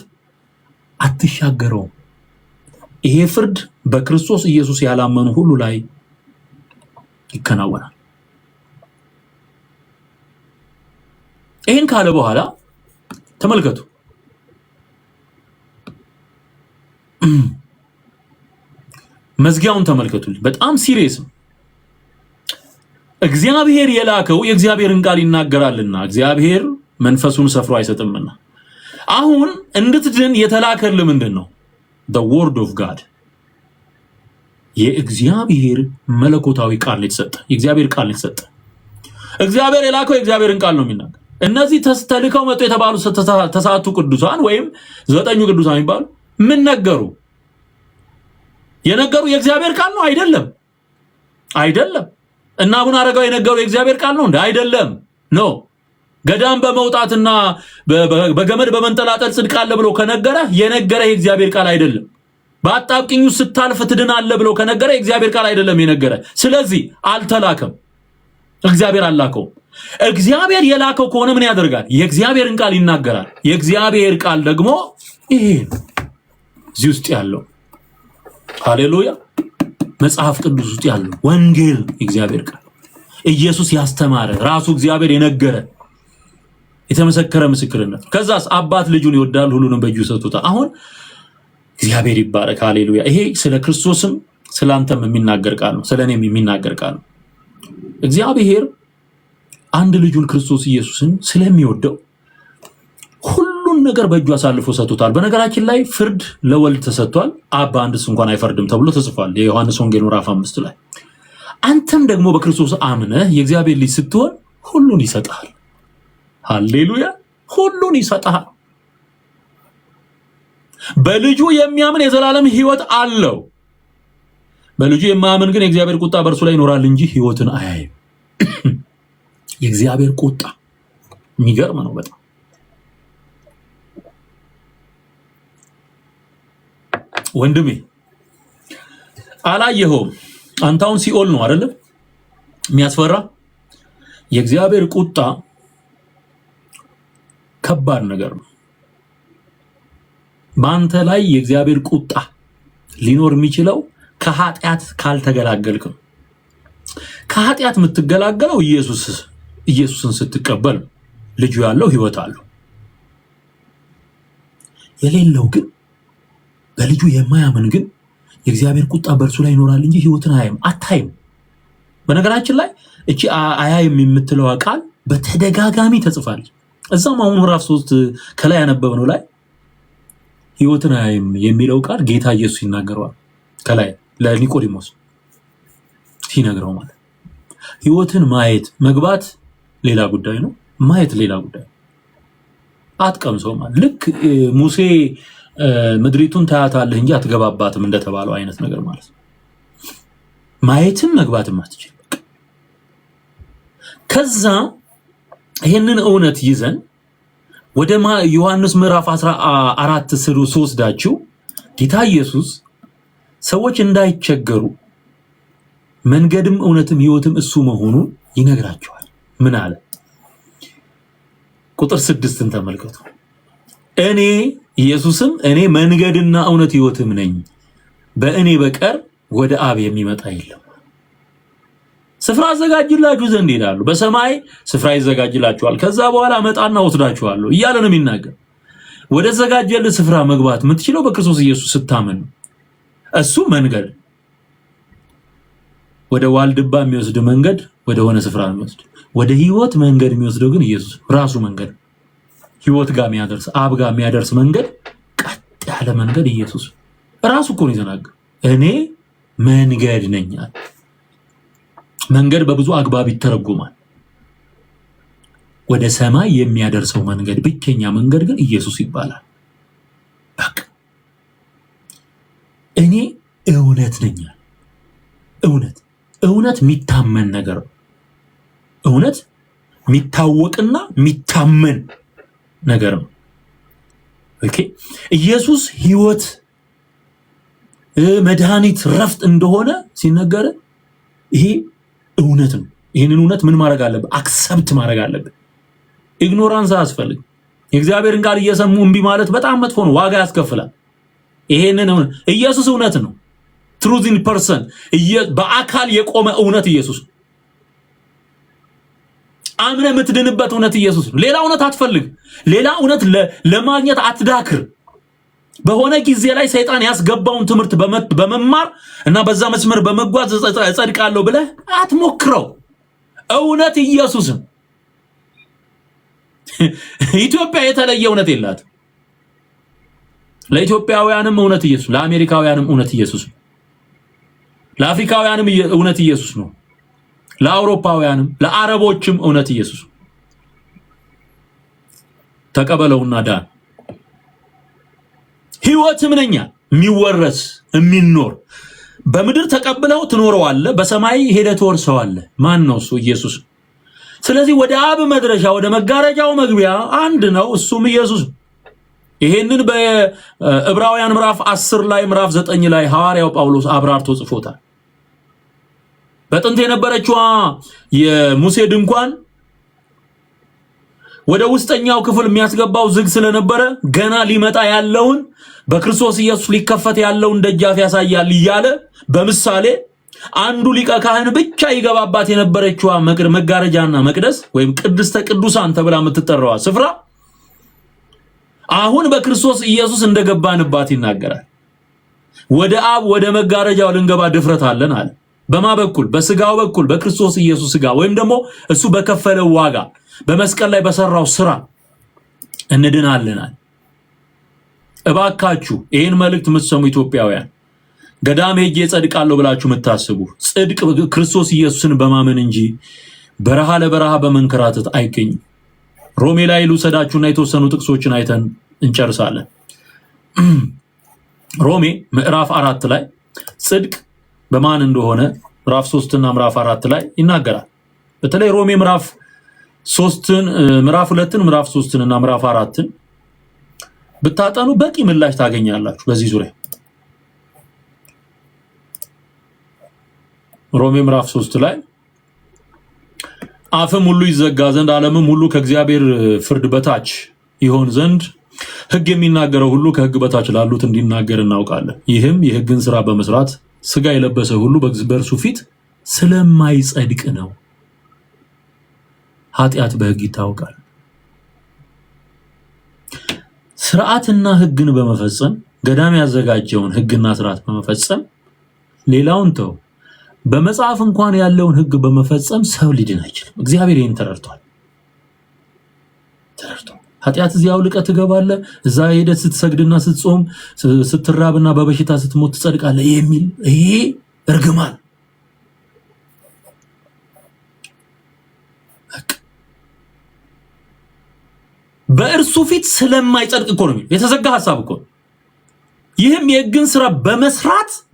አትሻገረውም። ይሄ ፍርድ በክርስቶስ ኢየሱስ ያላመኑ ሁሉ ላይ ይከናወናል። ይሄን ካለ በኋላ ተመልከቱ። መዝጊያውን ተመልከቱልኝ። በጣም ሲሪየስ ነው። እግዚአብሔር የላከው የእግዚአብሔርን ቃል ይናገራልና እግዚአብሔር መንፈሱን ሰፍሮ አይሰጥምና። አሁን እንድትድን የተላከልህ ምንድን ነው? the word of God የእግዚአብሔር መለኮታዊ ቃል ነው የተሰጠ። የእግዚአብሔር ቃል ነው የተሰጠ። እግዚአብሔር የላከው የእግዚአብሔርን ቃል ነው የሚናገር። እነዚህ ተልከው መጡ የተባሉ ተሳቱ ቅዱሳን ወይም 9 ቅዱሳን የሚባሉ ምን ነገሩ? የነገሩ የእግዚአብሔር ቃል ነው አይደለም? አይደለም። እና አቡነ አረጋዊ የነገሩ የእግዚአብሔር ቃል ነው እንዴ? አይደለም። ኖ ገዳም በመውጣትና በገመድ በመንጠላጠል ጽድቅ አለ ብሎ ከነገረ የነገረ የእግዚአብሔር ቃል አይደለም። በአጣብቂኙ ስታልፍ ትድናለህ ብሎ ከነገረ የእግዚአብሔር ቃል አይደለም የነገረ። ስለዚህ አልተላከም፣ እግዚአብሔር አላከው። እግዚአብሔር የላከው ከሆነ ምን ያደርጋል? የእግዚአብሔርን ቃል ይናገራል። የእግዚአብሔር ቃል ደግሞ ይሄ እዚህ ውስጥ ያለው ሃሌሉያ መጽሐፍ ቅዱስ ውስጥ ያለው ወንጌል የእግዚአብሔር ቃል ኢየሱስ ያስተማረ ራሱ እግዚአብሔር የነገረ የተመሰከረ ምስክርነት። ከዛስ አባት ልጁን ይወዳል፣ ሁሉንም በእጁ ሰጥቶታል። አሁን እግዚአብሔር ይባረክ፣ ሃሌሉያ። ይሄ ስለ ክርስቶስም ስላንተም የሚናገር ቃል ነው፣ ስለኔም የሚናገር ቃል ነው። እግዚአብሔር አንድ ልጁን ክርስቶስ ኢየሱስን ስለሚወደው ሁሉን ነገር በእጁ አሳልፎ ሰጥቶታል። በነገራችን ላይ ፍርድ ለወልድ ተሰጥቷል፣ አብ በአንድስ እንኳን አይፈርድም ተብሎ ተጽፏል የዮሐንስ ወንጌል ምዕራፍ 5 ላይ። አንተም ደግሞ በክርስቶስ አምነህ የእግዚአብሔር ልጅ ስትሆን ሁሉን ይሰጣል። ሃሌሉያ! ሁሉን ይሰጣል። በልጁ የሚያምን የዘላለም ሕይወት አለው። በልጁ የማያምን ግን የእግዚአብሔር ቁጣ በእርሱ ላይ ይኖራል እንጂ ሕይወትን አያይም። የእግዚአብሔር ቁጣ የሚገርም ነው በጣም። ወንድሜ አላየኸውም? አንተ አሁን ሲኦል ነው አይደለም የሚያስፈራ? የእግዚአብሔር ቁጣ ከባድ ነገር ነው። በአንተ ላይ የእግዚአብሔር ቁጣ ሊኖር የሚችለው ከኃጢአት ካልተገላገልክ ነው። ከኃጢአት የምትገላገለው ኢየሱስን ስትቀበል ልጁ ያለው ሕይወት አለው። የሌለው ግን በልጁ የማያምን ግን የእግዚአብሔር ቁጣ በእርሱ ላይ ይኖራል እንጂ ሕይወትን አታይም። በነገራችን ላይ እቺ አያይም የምትለው ቃል በተደጋጋሚ ተጽፋለች። እዛም አሁን ምዕራፍ 3 ከላይ ያነበብነው ላይ ሕይወትን አያይም የሚለው ቃል ጌታ ኢየሱስ ይናገረዋል። ከላይ ለኒቆዲሞስ ሲነግረው ማለት ሕይወትን ማየት መግባት ሌላ ጉዳይ ነው፣ ማየት ሌላ ጉዳይ። አትቀምሰው ማለት ልክ ሙሴ ምድሪቱን ታያታለህ እንጂ አትገባባትም እንደተባለው አይነት ነገር ማለት ነው። ማየትም መግባትም አትችልም። ከዛ ይሄንን እውነት ይዘን ወደ ዮሐንስ ምዕራፍ 14 ስወስዳችሁ ጌታ ኢየሱስ ሰዎች እንዳይቸገሩ መንገድም እውነትም ሕይወትም እሱ መሆኑን ይነግራቸዋል። ምን አለ? ቁጥር 6ን ተመልከቱ። እኔ ኢየሱስም እኔ መንገድና እውነት ሕይወትም ነኝ፣ በእኔ በቀር ወደ አብ የሚመጣ የለም። ስፍራ አዘጋጅላችሁ ዘንድ ይላሉ። በሰማይ ስፍራ ይዘጋጅላችኋል፣ ከዛ በኋላ መጣና ወስዳችኋለሁ እያለ ነው የሚናገር። ወደ ተዘጋጀልህ ስፍራ መግባት የምትችለው በክርስቶስ ኢየሱስ ስታመን ነው። እሱ መንገድ፣ ወደ ዋልድባ የሚወስድ መንገድ ወደ ሆነ ስፍራ የሚወስድ፣ ወደ ሕይወት መንገድ የሚወስደው ግን ኢየሱስ ራሱ መንገድ፣ ሕይወት ጋር የሚያደርስ አብ ጋር የሚያደርስ መንገድ፣ ቀጥ ያለ መንገድ ኢየሱስ ራሱ እኮ ነው የተናገረው። እኔ መንገድ ነኝ አለ። መንገድ በብዙ አግባብ ይተረጎማል። ወደ ሰማይ የሚያደርሰው መንገድ ብቸኛ መንገድ ግን ኢየሱስ ይባላል። በቃ እኔ እውነት ነኝ። እውነት የሚታመን ነገር ነው። እውነት የሚታወቅና የሚታመን ነገር ነው። ኦኬ ኢየሱስ ሕይወት መድኃኒት ረፍት እንደሆነ ሲነገር ይሄ እውነት ነው። ይሄንን እውነት ምን ማድረግ አለብን? አክሰፕት ማድረግ አለብን። ኢግኖራንስ አያስፈልግ። የእግዚአብሔርን ቃል እየሰሙ እምቢ ማለት በጣም መጥፎ ነው፣ ዋጋ ያስከፍላል። ይሄንን ኢየሱስ እውነት ነው። ትሩዝ ኢን ፐርሰን፣ በአካል የቆመ እውነት ኢየሱስ ነው። አምነህ የምትድንበት እውነት ኢየሱስ ነው። ሌላ እውነት አትፈልግ። ሌላ እውነት ለማግኘት አትዳክር። በሆነ ጊዜ ላይ ሰይጣን ያስገባውን ትምህርት በመማር እና በዛ መስመር በመጓዝ እጸድቃለሁ ብለህ አትሞክረው። እውነት ኢየሱስ ነው። ኢትዮጵያ የተለየ እውነት የላትም። ለኢትዮጵያውያንም እውነት ኢየሱስ፣ ለአሜሪካውያንም እውነት ኢየሱስ ነው። ለአፍሪካውያንም እውነት ኢየሱስ ነው። ለአውሮፓውያንም ለአረቦችም እውነት ኢየሱስ ነው። ተቀበለውና ዳን። ሕይወትም ነኝ፣ የሚወረስ የሚኖር በምድር ተቀብለው ትኖረዋለህ፣ በሰማይ ሄደህ ትወርሰዋለህ። ማን ነው እሱ? ኢየሱስ። ስለዚህ ወደ አብ መድረሻ ወደ መጋረጃው መግቢያ አንድ ነው፣ እሱም ኢየሱስ ነው። ይሄንን በዕብራውያን ምዕራፍ 10 ላይ ምዕራፍ 9 ላይ ሐዋርያው ጳውሎስ አብራርቶ ጽፎታል። በጥንት የነበረችዋ የሙሴ ድንኳን ወደ ውስጠኛው ክፍል የሚያስገባው ዝግ ስለነበረ ገና ሊመጣ ያለውን በክርስቶስ ኢየሱስ ሊከፈት ያለውን ደጃፍ ያሳያል እያለ በምሳሌ አንዱ ሊቀ ካህን ብቻ ይገባባት የነበረችው መጋረጃና መቅደስ ወይም ቅድስተ ቅዱሳን ተብላ የምትጠራው ስፍራ አሁን በክርስቶስ ኢየሱስ እንደገባንባት ይናገራል። ወደ አብ ወደ መጋረጃው ልንገባ ድፍረት አለን አለ። በማ በኩል? በስጋው በኩል በክርስቶስ ኢየሱስ ስጋ ወይም ደግሞ እሱ በከፈለው ዋጋ በመስቀል ላይ በሰራው ስራ እንድናለናል። እባካችሁ ይሄን መልእክት የምትሰሙ ኢትዮጵያውያን ገዳም ሄጄ ጸድቃለሁ ብላችሁ የምታስቡ ጽድቅ ክርስቶስ ኢየሱስን በማመን እንጂ በረሃ ለበረሃ በመንከራተት አይገኝም። ሮሜ ላይ ልውሰዳችሁና የተወሰኑ ጥቅሶችን አይተን እንጨርሳለን። ሮሜ ምዕራፍ 4 ላይ ጽድቅ በማን እንደሆነ ምዕራፍ 3 እና ምዕራፍ 4 ላይ ይናገራል። በተለይ ሮሜ ምዕራፍ 3ን ምዕራፍ 2ን ምዕራፍ 3ን እና ምዕራፍ 4ን ብታጠኑ በቂ ምላሽ ታገኛላችሁ በዚህ ዙሪያ። ሮሜ ምዕራፍ 3 ላይ አፍም ሁሉ ይዘጋ ዘንድ ዓለምም ሁሉ ከእግዚአብሔር ፍርድ በታች ይሆን ዘንድ ሕግ የሚናገረው ሁሉ ከሕግ በታች ላሉት እንዲናገር እናውቃለን። ይህም የሕግን ሥራ በመስራት ሥጋ የለበሰ ሁሉ በእርሱ ፊት ስለማይጸድቅ ነው። ኃጢአት በሕግ ይታወቃል። ሥርዓትና ሕግን በመፈጸም ገዳም ያዘጋጀውን ሕግና ሥርዓት በመፈጸም ሌላውን ተው በመጽሐፍ እንኳን ያለውን ሕግ በመፈጸም ሰው ሊድን አይችልም። እግዚአብሔር ይህን ተረድቷል። ኃጢአት እዚያው ልቀት ትገባለህ፣ እዛ ሄደህ ስትሰግድና ስትጾም ስትራብና በበሽታ ስትሞት ትጸድቃለህ የሚል ይሄ እርግማን በእርሱ ፊት ስለማይጸድቅ እኮ ነው የተዘጋ ሐሳብ እኮ። ይህም የሕግን ሥራ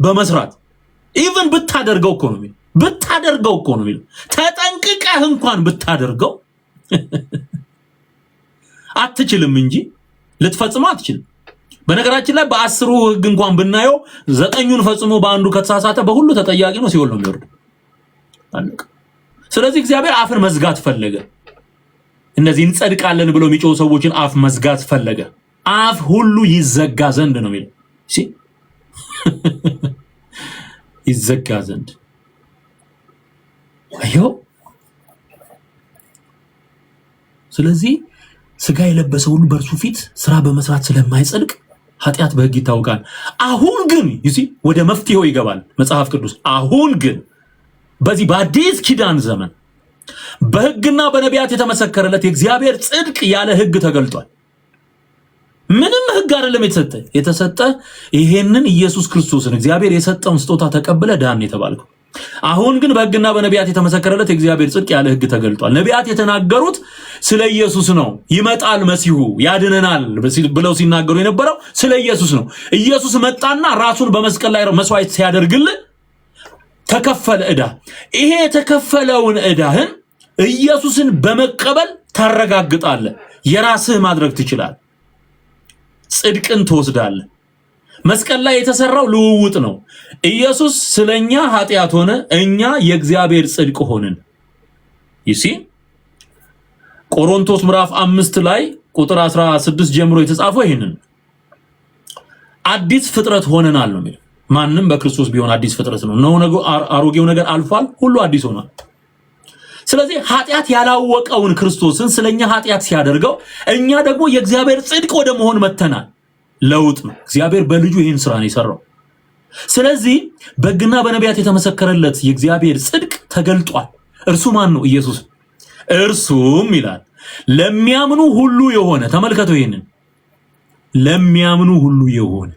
በመስራት ኢቭን ብታደርገው እኮ ነው ብታደርገው እኮ ነው ተጠንቅቀህ እንኳን ብታደርገው አትችልም እንጂ ልትፈጽመው አትችልም። በነገራችን ላይ በ10ሩ ሕግ እንኳን ብናየው 9ኙን ፈጽሞ በአንዱ ከተሳሳተ በሁሉ ተጠያቂ ነው፣ ሲኦል ነው የሚወርደው። አለቀ። ስለዚህ እግዚአብሔር አፍን መዝጋት ፈለገ። እነዚህ እንጸድቃለን ብለው የሚጮሁ ሰዎችን አፍ መዝጋት ፈለገ። አፍ ሁሉ ይዘጋ ዘንድ ነው የሚለው። እሺ ይዘጋ ዘንድ አዮ። ስለዚህ ሥጋ የለበሰ ሁሉ በእርሱ ፊት ሥራ በመስራት ስለማይጸድቅ ኃጢአት በሕግ ይታወቃል። አሁን ግን ወደ መፍትሄው ይገባል መጽሐፍ ቅዱስ። አሁን ግን በዚህ በአዲስ ኪዳን ዘመን በሕግና በነቢያት የተመሰከረለት የእግዚአብሔር ጽድቅ ያለ ሕግ ተገልጧል። ምንም ሕግ አይደለም የተሰጠ ይሄንን ኢየሱስ ክርስቶስን እግዚአብሔር የሰጠውን ስጦታ ተቀብለ ዳን የተባልከው። አሁን ግን በሕግና በነቢያት የተመሰከረለት የእግዚአብሔር ጽድቅ ያለ ሕግ ተገልጧል። ነቢያት የተናገሩት ስለ ኢየሱስ ነው። ይመጣል መሲሁ ያድነናል ብለው ሲናገሩ የነበረው ስለ ኢየሱስ ነው። ኢየሱስ መጣና ራሱን በመስቀል ላይ መስዋዕት ሲያደርግልህ ተከፈለ ዕዳ። ይሄ የተከፈለውን ዕዳህን ኢየሱስን በመቀበል ታረጋግጣለህ። የራስህ ማድረግ ትችላለህ። ጽድቅን ትወስዳለህ። መስቀል ላይ የተሰራው ልውውጥ ነው። ኢየሱስ ስለኛ ኃጢአት ሆነ፣ እኛ የእግዚአብሔር ጽድቅ ሆንን። ይሲ ቆሮንቶስ ምዕራፍ 5 ላይ ቁጥር 16 ጀምሮ የተጻፈው ይሄንን አዲስ ፍጥረት ሆነናል ነው የሚለው። ማንም በክርስቶስ ቢሆን አዲስ ፍጥረት ነው። አሮጌው ነገር አልፏል፣ ሁሉ አዲስ ሆኗል። ስለዚህ ኃጢአት ያላወቀውን ክርስቶስን ስለኛ ኃጢአት ሲያደርገው እኛ ደግሞ የእግዚአብሔር ጽድቅ ወደ መሆን መተናል። ለውጥ ነው። እግዚአብሔር በልጁ ይህን ስራ ነው የሰራው። ስለዚህ በሕግና በነቢያት የተመሰከረለት የእግዚአብሔር ጽድቅ ተገልጧል። እርሱ ማን ነው? ኢየሱስ። እርሱም ይላል ለሚያምኑ ሁሉ የሆነ፣ ተመልከቱ ይሄንን፣ ለሚያምኑ ሁሉ የሆነ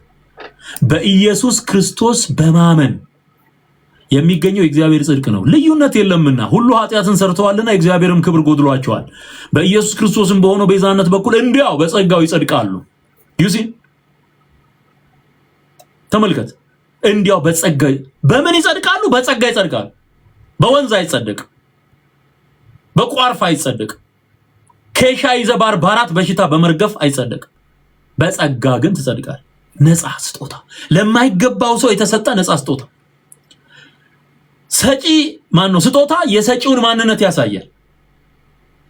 በኢየሱስ ክርስቶስ በማመን የሚገኘው የእግዚአብሔር ጽድቅ ነው። ልዩነት የለምና ሁሉ ኃጢአትን ሰርተዋልና የእግዚአብሔርም ክብር ጎድሏቸዋል። በኢየሱስ ክርስቶስም በሆነው ቤዛነት በኩል እንዲያው በጸጋው ይጸድቃሉ። ዩሲ ተመልከት፣ እንዲያው በጸጋ በምን ይጸድቃሉ? በጸጋ ይጸድቃሉ። በወንዝ አይጸድቅ፣ በቋርፍ አይጸድቅ፣ ኬሻ ይዘህ በ44 በሽታ በመርገፍ አይጸድቅ። በጸጋ ግን ትጸድቃል። ነፃ ስጦታ፣ ለማይገባው ሰው የተሰጠ ነፃ ስጦታ። ሰጪ ማን ነው? ስጦታ የሰጪውን ማንነት ያሳያል።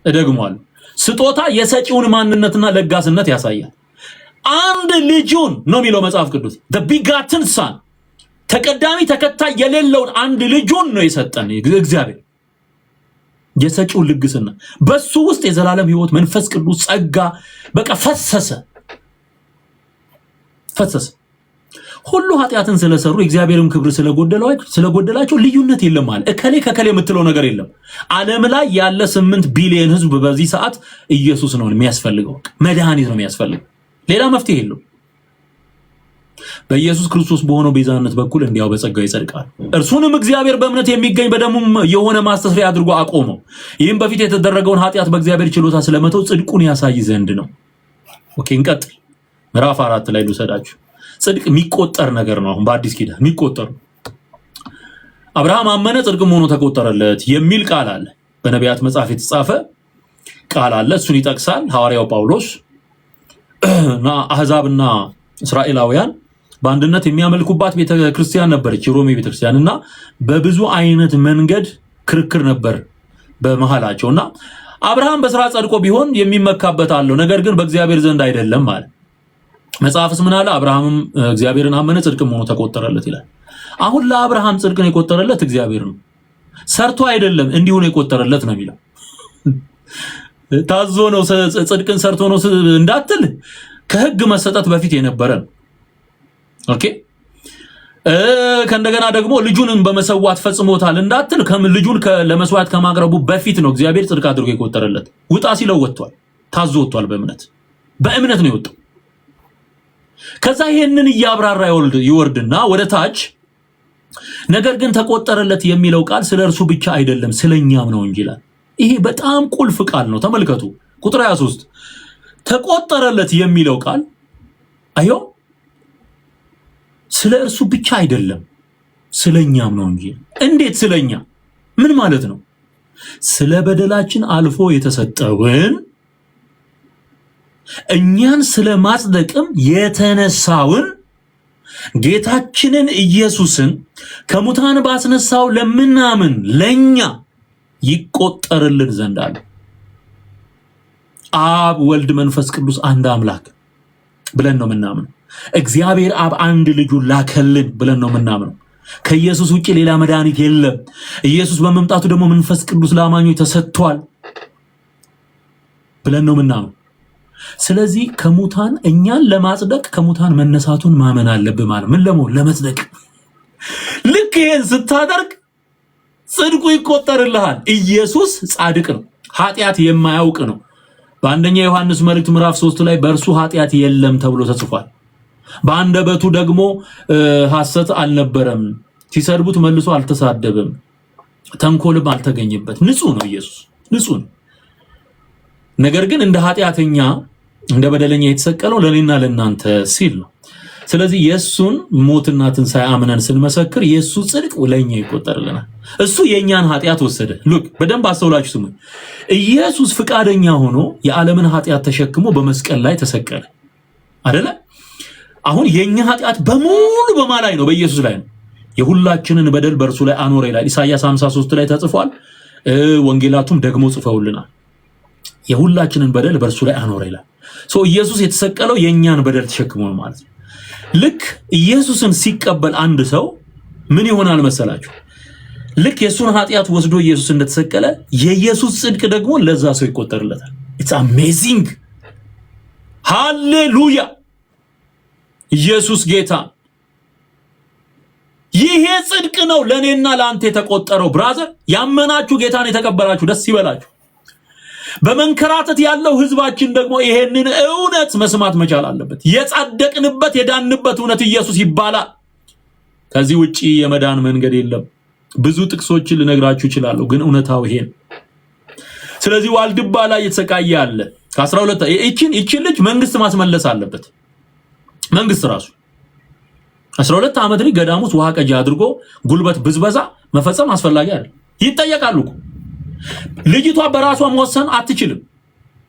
እደግመዋለሁ፣ ስጦታ የሰጪውን ማንነትና ለጋስነት ያሳያል። አንድ ልጁን ነው የሚለው መጽሐፍ ቅዱስ the begotten son ተቀዳሚ ተከታይ የሌለውን አንድ ልጁን ነው የሰጠን እግዚአብሔር። የሰጪው ልግስና በሱ ውስጥ የዘላለም ሕይወት መንፈስ ቅዱስ ጸጋ በቃ ፈሰሰ። ሁሉ ኃጢአትን ስለሰሩ እግዚአብሔርም ክብር ስለጎደላቸው ልዩነት የለም ማለት እከሌ ከከሌ የምትለው ነገር የለም። ዓለም ላይ ያለ 8 ቢሊዮን ህዝብ በዚህ ሰዓት ኢየሱስ ነው የሚያስፈልገው። መድኃኒት ነው የሚያስፈልገው። ሌላ መፍትሄ የለው። በኢየሱስ ክርስቶስ በሆነው ቤዛነት በኩል እንዲያው በጸጋው ይጸድቃል። እርሱንም እግዚአብሔር በእምነት የሚገኝ በደሙም የሆነ ማስተስሪያ አድርጎ አቆመው። ይህም በፊት የተደረገውን ኃጢአት በእግዚአብሔር ችሎታ ስለመተው ጽድቁን ያሳይ ዘንድ ነው። ኦኬ እንቀጥል። ምዕራፍ 4 ላይ ልውሰዳችሁ። ጽድቅ የሚቆጠር ነገር ነው። አሁን በአዲስ ኪዳን የሚቆጠር አብርሃም አመነ ጽድቅም ሆኖ ተቆጠረለት የሚል ቃል አለ። በነቢያት መጽሐፍ የተጻፈ ቃል አለ። እሱን ይጠቅሳል ሐዋርያው ጳውሎስ። እና አህዛብና እስራኤላውያን በአንድነት የሚያመልኩባት ቤተክርስቲያን ነበረች የሮሜ ቤተክርስቲያን። እና በብዙ አይነት መንገድ ክርክር ነበር በመሃላቸውና አብርሃም በስራ ጸድቆ ቢሆን የሚመካበት አለው፣ ነገር ግን በእግዚአብሔር ዘንድ አይደለም ማለት መጽሐፍስ ምን አለ? አብርሃምም እግዚአብሔርን አመነ ጽድቅም ሆኖ ተቆጠረለት ይላል። አሁን ለአብርሃም ጽድቅን የቆጠረለት እግዚአብሔር ነው፣ ሰርቶ አይደለም፣ እንዲሁ ነው የቆጠረለት ነው የሚለው። ታዞ ነው ጽድቅን ሰርቶ ነው እንዳትል ከህግ መሰጠት በፊት የነበረ ነው። ኦኬ ከእንደገና ደግሞ ልጁንም በመሰዋት ፈጽሞታል እንዳትል ልጁን ለመስዋዕት ከማቅረቡ በፊት ነው እግዚአብሔር ጽድቅ አድርጎ የቆጠረለት። ውጣ ሲለው ወጥቷል፣ ታዞ ወጥቷል። በእምነት ነው የወጣው። ከዛ ይሄንን እያብራራ ይወርድና ወደ ታች ነገር ግን ተቆጠረለት የሚለው ቃል ስለ እርሱ ብቻ አይደለም ስለኛም ነው እንጂ ይላል። ይሄ በጣም ቁልፍ ቃል ነው። ተመልከቱ ቁጥር 23 ተቆጠረለት የሚለው ቃል አዮ ስለ እርሱ ብቻ አይደለም ስለኛም ነው እንጂ። እንዴት ስለኛ? ምን ማለት ነው? ስለ በደላችን አልፎ የተሰጠውን እኛን ስለማጽደቅም የተነሳውን ጌታችንን ኢየሱስን ከሙታን ባስነሳው ለምናምን ለኛ ይቆጠርልን ዘንድ አለ። አብ ወልድ መንፈስ ቅዱስ አንድ አምላክ ብለን ነው ምናምን። እግዚአብሔር አብ አንድ ልጁን ላከልን ብለን ነው ምናምን። ከኢየሱስ ውጪ ሌላ መድኃኒት የለም። ኢየሱስ በመምጣቱ ደግሞ መንፈስ ቅዱስ ለአማኞች ተሰጥቷል ብለን ነው ምናምን። ስለዚህ ከሙታን እኛን ለማጽደቅ ከሙታን መነሳቱን ማመን አለብህ ማለት ምን ለመጽደቅ። ልክ ይሄን ስታደርግ ጽድቁ ይቆጠርልሃል። ኢየሱስ ጻድቅ ነው፣ ኃጢአት የማያውቅ ነው። በአንደኛ ዮሐንስ መልእክት ምዕራፍ 3 ላይ በእርሱ ኃጢአት የለም ተብሎ ተጽፏል። በአንደበቱ ደግሞ ሐሰት አልነበረም፣ ሲሰድቡት መልሶ አልተሳደበም፣ ተንኮልም አልተገኘበት። ንጹህ ነው ኢየሱስ፣ ንጹህ ነው። ነገር ግን እንደ ኃጢአተኛ እንደ በደለኛ የተሰቀለው ለኔና ለናንተ ሲል ነው። ስለዚህ የሱን ሞትና ትንሣኤ አምነን ስንመሰክር የሱ ጽድቅ ለኛ ይቆጠርልናል። እሱ የኛን ኃጢአት ወሰደ። ሉክ በደንብ አስተውላችሁ ስሙ። ኢየሱስ ፍቃደኛ ሆኖ የዓለምን ኃጢአት ተሸክሞ በመስቀል ላይ ተሰቀለ አይደለ? አሁን የኛ ኃጢአት በሙሉ በማላይ ነው፣ በኢየሱስ ላይ ነው። የሁላችንን በደል በእርሱ ላይ አኖረ ይላል ኢሳይያስ 53 ላይ ተጽፏል። ወንጌላቱም ደግሞ ጽፈውልናል። የሁላችንን በደል በእርሱ ላይ አኖረ ይላል። ኢየሱስ የተሰቀለው የኛን በደል ተሸክሞ ነው ማለት ነው። ልክ ኢየሱስን ሲቀበል አንድ ሰው ምን ይሆናል መሰላችሁ? ልክ የሱን ኃጢአት ወስዶ ኢየሱስ እንደተሰቀለ የኢየሱስ ጽድቅ ደግሞ ለዛ ሰው ይቆጠርለታል። ኢትስ አሜዚንግ። ሃሌሉያ! ኢየሱስ ጌታ። ይሄ ጽድቅ ነው ለኔና ለአንተ የተቆጠረው። ብራዘር ያመናችሁ ጌታን የተቀበላችሁ ደስ ይበላችሁ። በመንከራተት ያለው ህዝባችን ደግሞ ይሄንን እውነት መስማት መቻል አለበት። የጻደቅንበት የዳንበት እውነት ኢየሱስ ይባላል። ከዚህ ውጪ የመዳን መንገድ የለም። ብዙ ጥቅሶችን ልነግራችሁ እችላለሁ፣ ግን እውነታው ይሄ ነው። ስለዚህ ዋልድባ ላይ የተሰቃየ ያለ ከ12 እቺን ልጅ መንግስት ማስመለስ አለበት። መንግስት ራሱ 12 ዓመት ልጅ ገዳም ውስጥ ውሃ ቀጂ አድርጎ ጉልበት ብዝበዛ መፈጸም አስፈላጊ አይደል? ይጠየቃሉ እኮ። ልጅቷ በራሷ መወሰን አትችልም።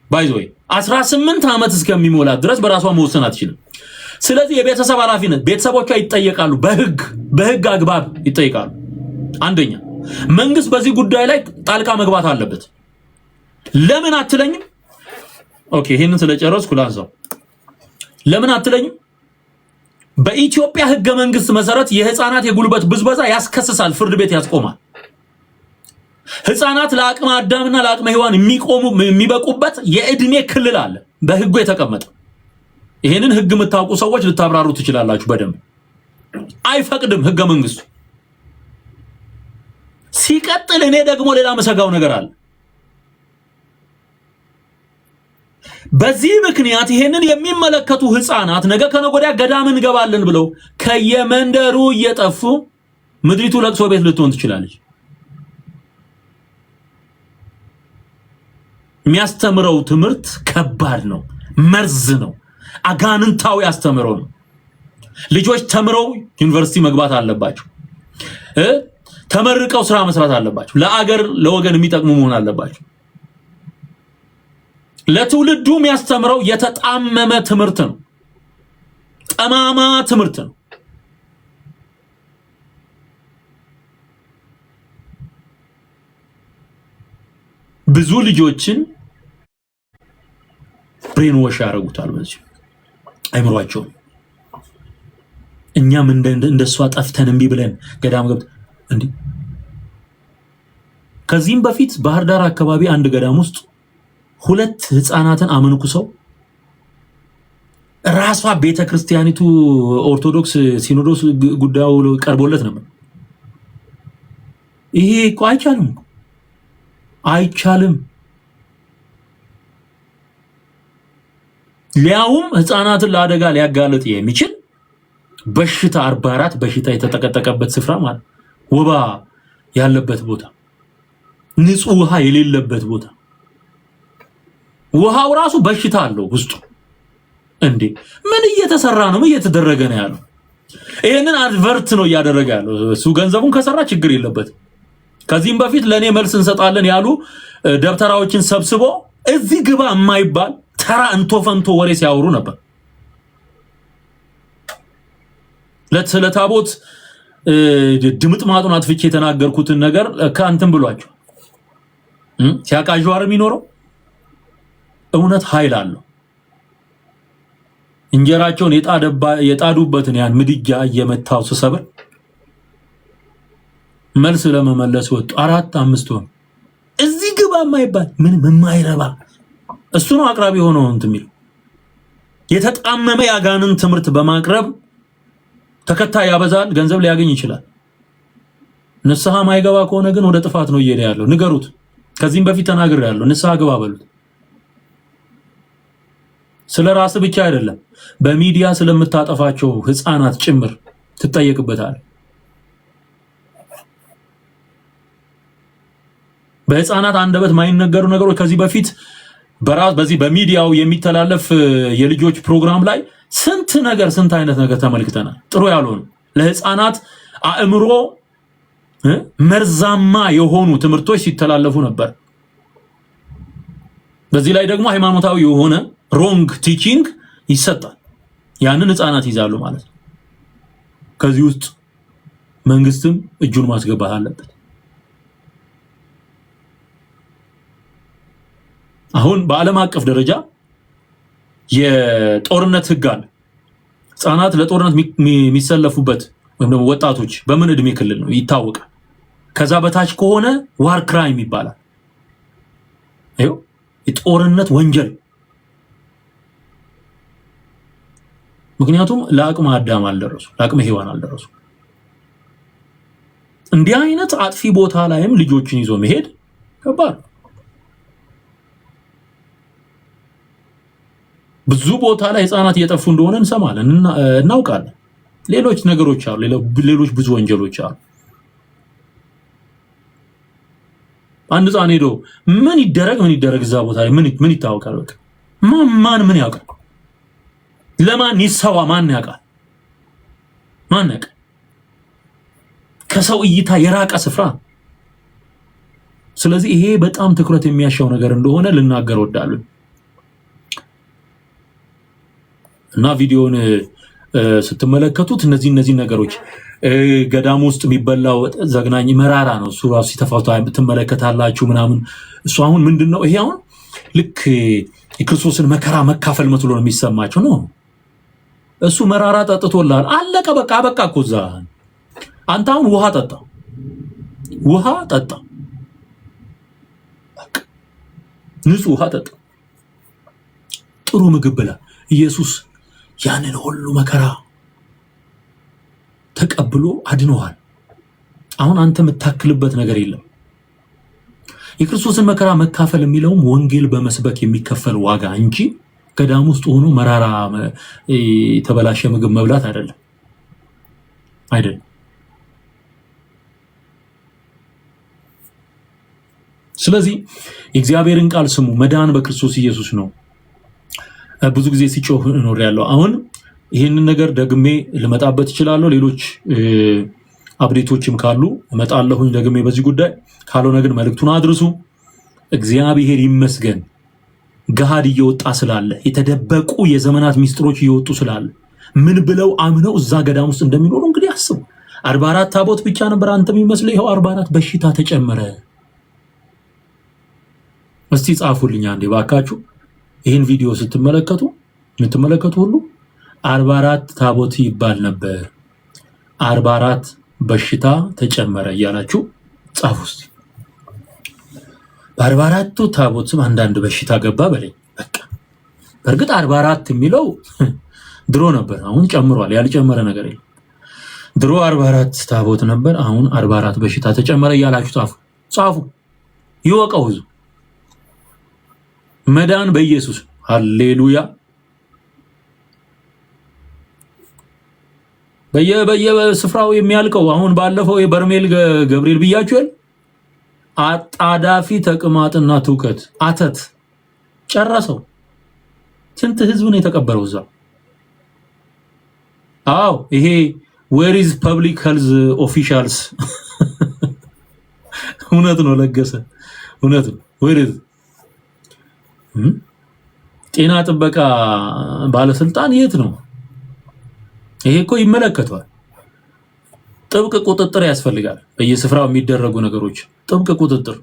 ባይዘይ 18 ዓመት እስከሚሞላት ድረስ በራሷ መወሰን አትችልም። ስለዚህ የቤተሰብ ኃላፊነት ቤተሰቦቿ ይጠየቃሉ። በህግ አግባብ ይጠየቃሉ። አንደኛ መንግስት በዚህ ጉዳይ ላይ ጣልቃ መግባት አለበት። ለምን አትለኝም? ኦኬ ይሄንን ስለጨረስኩ ላንሳው። ለምን አትለኝም? በኢትዮጵያ ህገ መንግስት መሰረት የህፃናት የጉልበት ብዝበዛ ያስከስሳል፣ ፍርድ ቤት ያስቆማል። ህፃናት ለአቅመ አዳምና ለአቅመ ሔዋን የሚበቁበት የእድሜ ክልል አለ በህጉ የተቀመጠ። ይሄንን ህግ የምታውቁ ሰዎች ልታብራሩ ትችላላችሁ በደንብ። አይፈቅድም ህገ መንግስቱ። ሲቀጥል እኔ ደግሞ ሌላ መሰጋው ነገር አለ። በዚህ ምክንያት ይሄንን የሚመለከቱ ህፃናት ነገ ከነገ ገዳም እንገባለን ብለው ከየመንደሩ እየጠፉ ምድሪቱ ለቅሶ ቤት ልትሆን ትችላለች። የሚያስተምረው ትምህርት ከባድ ነው፣ መርዝ ነው፣ አጋንንታዊ አስተምሮ ነው። ልጆች ተምረው ዩኒቨርሲቲ መግባት አለባቸው። ተመርቀው ስራ መስራት አለባቸው። ለአገር ለወገን የሚጠቅሙ መሆን አለባቸው። ለትውልዱ የሚያስተምረው የተጣመመ ትምህርት ነው፣ ጠማማ ትምህርት ነው። ብዙ ልጆችን ብሬን ዋሽ ያደርጉታል በዚህ አይምሯቸው። እኛም እንደሷ ጠፍተን እምቢ ብለን ገዳም ገብተን እንዴ። ከዚህም በፊት ባህር ዳር አካባቢ አንድ ገዳም ውስጥ 2 ህፃናትን አመንኩሰው ራሷ ቤተክርስቲያኒቱ ኦርቶዶክስ ሲኖዶስ ጉዳዩ ቀርቦለት ነበር። ይሄ እኮ አይቻልም። ሊያውም ህፃናትን ለአደጋ ሊያጋልጥ የሚችል በሽታ 44 በሽታ የተጠቀጠቀበት ስፍራ ማለት ወባ ያለበት ቦታ፣ ንጹህ ውሃ የሌለበት ቦታ፣ ውሃው ራሱ በሽታ አለው ውስጡ። እንዴ ምን እየተሰራ ነው? ምን እየተደረገ ነው ያለው? ይሄንን አድቨርት ነው እያደረገ ያለው። እሱ ገንዘቡን ከሰራ ችግር የለበትም። ከዚህም በፊት ለኔ መልስ እንሰጣለን ያሉ ደብተራዎችን ሰብስቦ እዚህ ግባ የማይባል ተራ እንቶፈንቶ ወሬ ሲያወሩ ነበር። ለታቦት ድምጥማጡን አጥፍቼ የተናገርኩትን ነገር ከአንተም ብሏቸው ሲያቃዥዋር የሚኖረው እውነት ኃይል አለው። እንጀራቸውን የጣዱበትን ያን ምድጃ እየመታው ሰሰብር መልስ ለመመለስ ወጡ። 4-5 ሆነ። እዚህ ግባ የማይባል ምንም የማይረባ እሱ ነው አቅራቢ ሆኖ እንትን የሚል የተጣመመ ያጋንን ትምህርት በማቅረብ ተከታይ ያበዛል፣ ገንዘብ ሊያገኝ ይችላል። ንስሐ ማይገባ ከሆነ ግን ወደ ጥፋት ነው እየሄደ ያለው። ንገሩት። ከዚህም በፊት ተናግሬያለሁ። ንስሐ ግባ በሉት። ስለ ራስ ብቻ አይደለም፣ በሚዲያ ስለምታጠፋቸው ህፃናት ጭምር ትጠየቅበታል። በህፃናት አንደበት ማይነገሩ ነገሮች ከዚህ በፊት በዚህ በሚዲያው የሚተላለፍ የልጆች ፕሮግራም ላይ ስንት አይነት ነገር ተመልክተናል። ጥሩ ያልሆኑ ለህፃናት አእምሮ መርዛማ የሆኑ ትምህርቶች ሲተላለፉ ነበር። በዚህ ላይ ደግሞ ሃይማኖታዊ የሆነ ሮንግ ቲቺንግ ይሰጣል። ያንን ህፃናት ይዛሉ ማለት ነው። ከዚህ ውስጥ መንግስትም እጁን ማስገባት አለበት። አሁን በዓለም አቀፍ ደረጃ የጦርነት ህግ አለ። ህፃናት ለጦርነት የሚሰለፉበት ወይም ደግሞ ወጣቶች በምን እድሜ ክልል ነው ይታወቃል። ከዛ በታች ከሆነ ዋር ክራይም ይባላል። አይው የጦርነት ወንጀል። ምክንያቱም ለአቅመ አዳም አልደረሱ፣ ለአቅመ ሔዋን አልደረሱ። እንዲህ አይነት አጥፊ ቦታ ላይም ልጆችን ይዞ መሄድ ከባድ። ብዙ ቦታ ላይ ህፃናት እየጠፉ እንደሆነ እንሰማለን፣ እናውቃለን። ሌሎች ነገሮች አሉ፣ ሌሎች ብዙ ወንጀሎች አሉ። አንድ ህፃን ሄዶ ምን ይደረግ እዛ ቦታ ላይ ምን ይታወቃል? በቃ ማን ምን ያውቃል? ለማን ይሰዋ? ማን ያውቃል? ከሰው እይታ የራቀ ስፍራ። ስለዚህ ይሄ በጣም ትኩረት የሚያሻው ነገር እንደሆነ ልናገር ወዳለሁ እና ቪዲዮውን ስትመለከቱት እነዚህ ነገሮች ገዳም ውስጥ የሚበላው ዘግናኝ መራራ ነው። እሱ ራሱ ሲተፋታ ትመለከታላችሁ ምናምን። እሱ አሁን ምንድነው ይሄ? አሁን ልክ የክርስቶስን መከራ መካፈል መስሎ ነው የሚሰማቸው ነው። እሱ መራራ ጠጥቶላል። አለቀ በቃ በቃ እኮ እዛ አንተ አሁን ውሃ ጠጣ፣ ውሃ ጠጣ፣ ንጹህ ውሃ ጠጣ፣ ጥሩ ምግብ ብላ። ኢየሱስ ያንን ሁሉ መከራ ተቀብሎ አድኖሃል። አሁን አንተ የምታክልበት ነገር የለም። የክርስቶስን መከራ መካፈል የሚለውም ወንጌል በመስበክ የሚከፈል ዋጋ እንጂ ገዳም ውስጥ ሆኖ መራራ የተበላሸ ምግብ መብላት አይደለም አይደለም። ስለዚህ የእግዚአብሔርን ቃል ስሙ። መዳን በክርስቶስ ኢየሱስ ነው። ብዙ ጊዜ ሲጮህ እኖር ያለው አሁን ይህንን ነገር ደግሜ ልመጣበት እችላለሁ። ሌሎች አብዴቶችም ካሉ እመጣለሁኝ ደግሜ በዚህ ጉዳይ። ካልሆነ ግን መልእክቱን አድርሱ። እግዚአብሔር ይመስገን ገሃድ እየወጣ ስላለ፣ የተደበቁ የዘመናት ሚስጥሮች እየወጡ ስላለ ምን ብለው አምነው እዛ ገዳም ውስጥ እንደሚኖሩ እንግዲህ አስቡ። 44 ታቦት ብቻ ነበር አንተ የሚመስለው፣ ይኸው 44 በሽታ ተጨመረ። እስቲ ጻፉልኝ አንዴ ባካችሁ። ይህን ቪዲዮ ስትመለከቱ የምትመለከቱ ሁሉ 44 ታቦት ይባል ነበር፣ 44 በሽታ ተጨመረ እያላችሁ ጻፉ እስቲ። በ44ቱ ታቦት ስም አንዳንድ በሽታ ገባ በለኝ በቃ። በእርግጥ 44 የሚለው ድሮ ነበር፣ አሁን ጨምሯል። ያልጨመረ ነገር የለም። ድሮ 44 ታቦት ነበር፣ አሁን 44 በሽታ ተጨመረ እያላችሁ ጻፉ ጻፉ። ይወቀው ህዝቡ። መዳን በኢየሱስ ሃሌሉያ። በየስፍራው የሚያልቀው አሁን ባለፈው የበርሜል ገብርኤል ብያችኋል። አጣዳፊ ተቅማጥና ትውከት አተት ጨረሰው። ስንት ህዝብ ነው የተቀበረው እዛ? አዎ ይሄ where is public health officials? እውነት ነው ለገሰ፣ እውነት ነው። where is ጤና ጥበቃ ባለስልጣን የት ነው? ይሄ እኮ ይመለከተዋል። ጥብቅ ቁጥጥር ያስፈልጋል። በየስፍራው የሚደረጉ ነገሮች ጥብቅ ቁጥጥር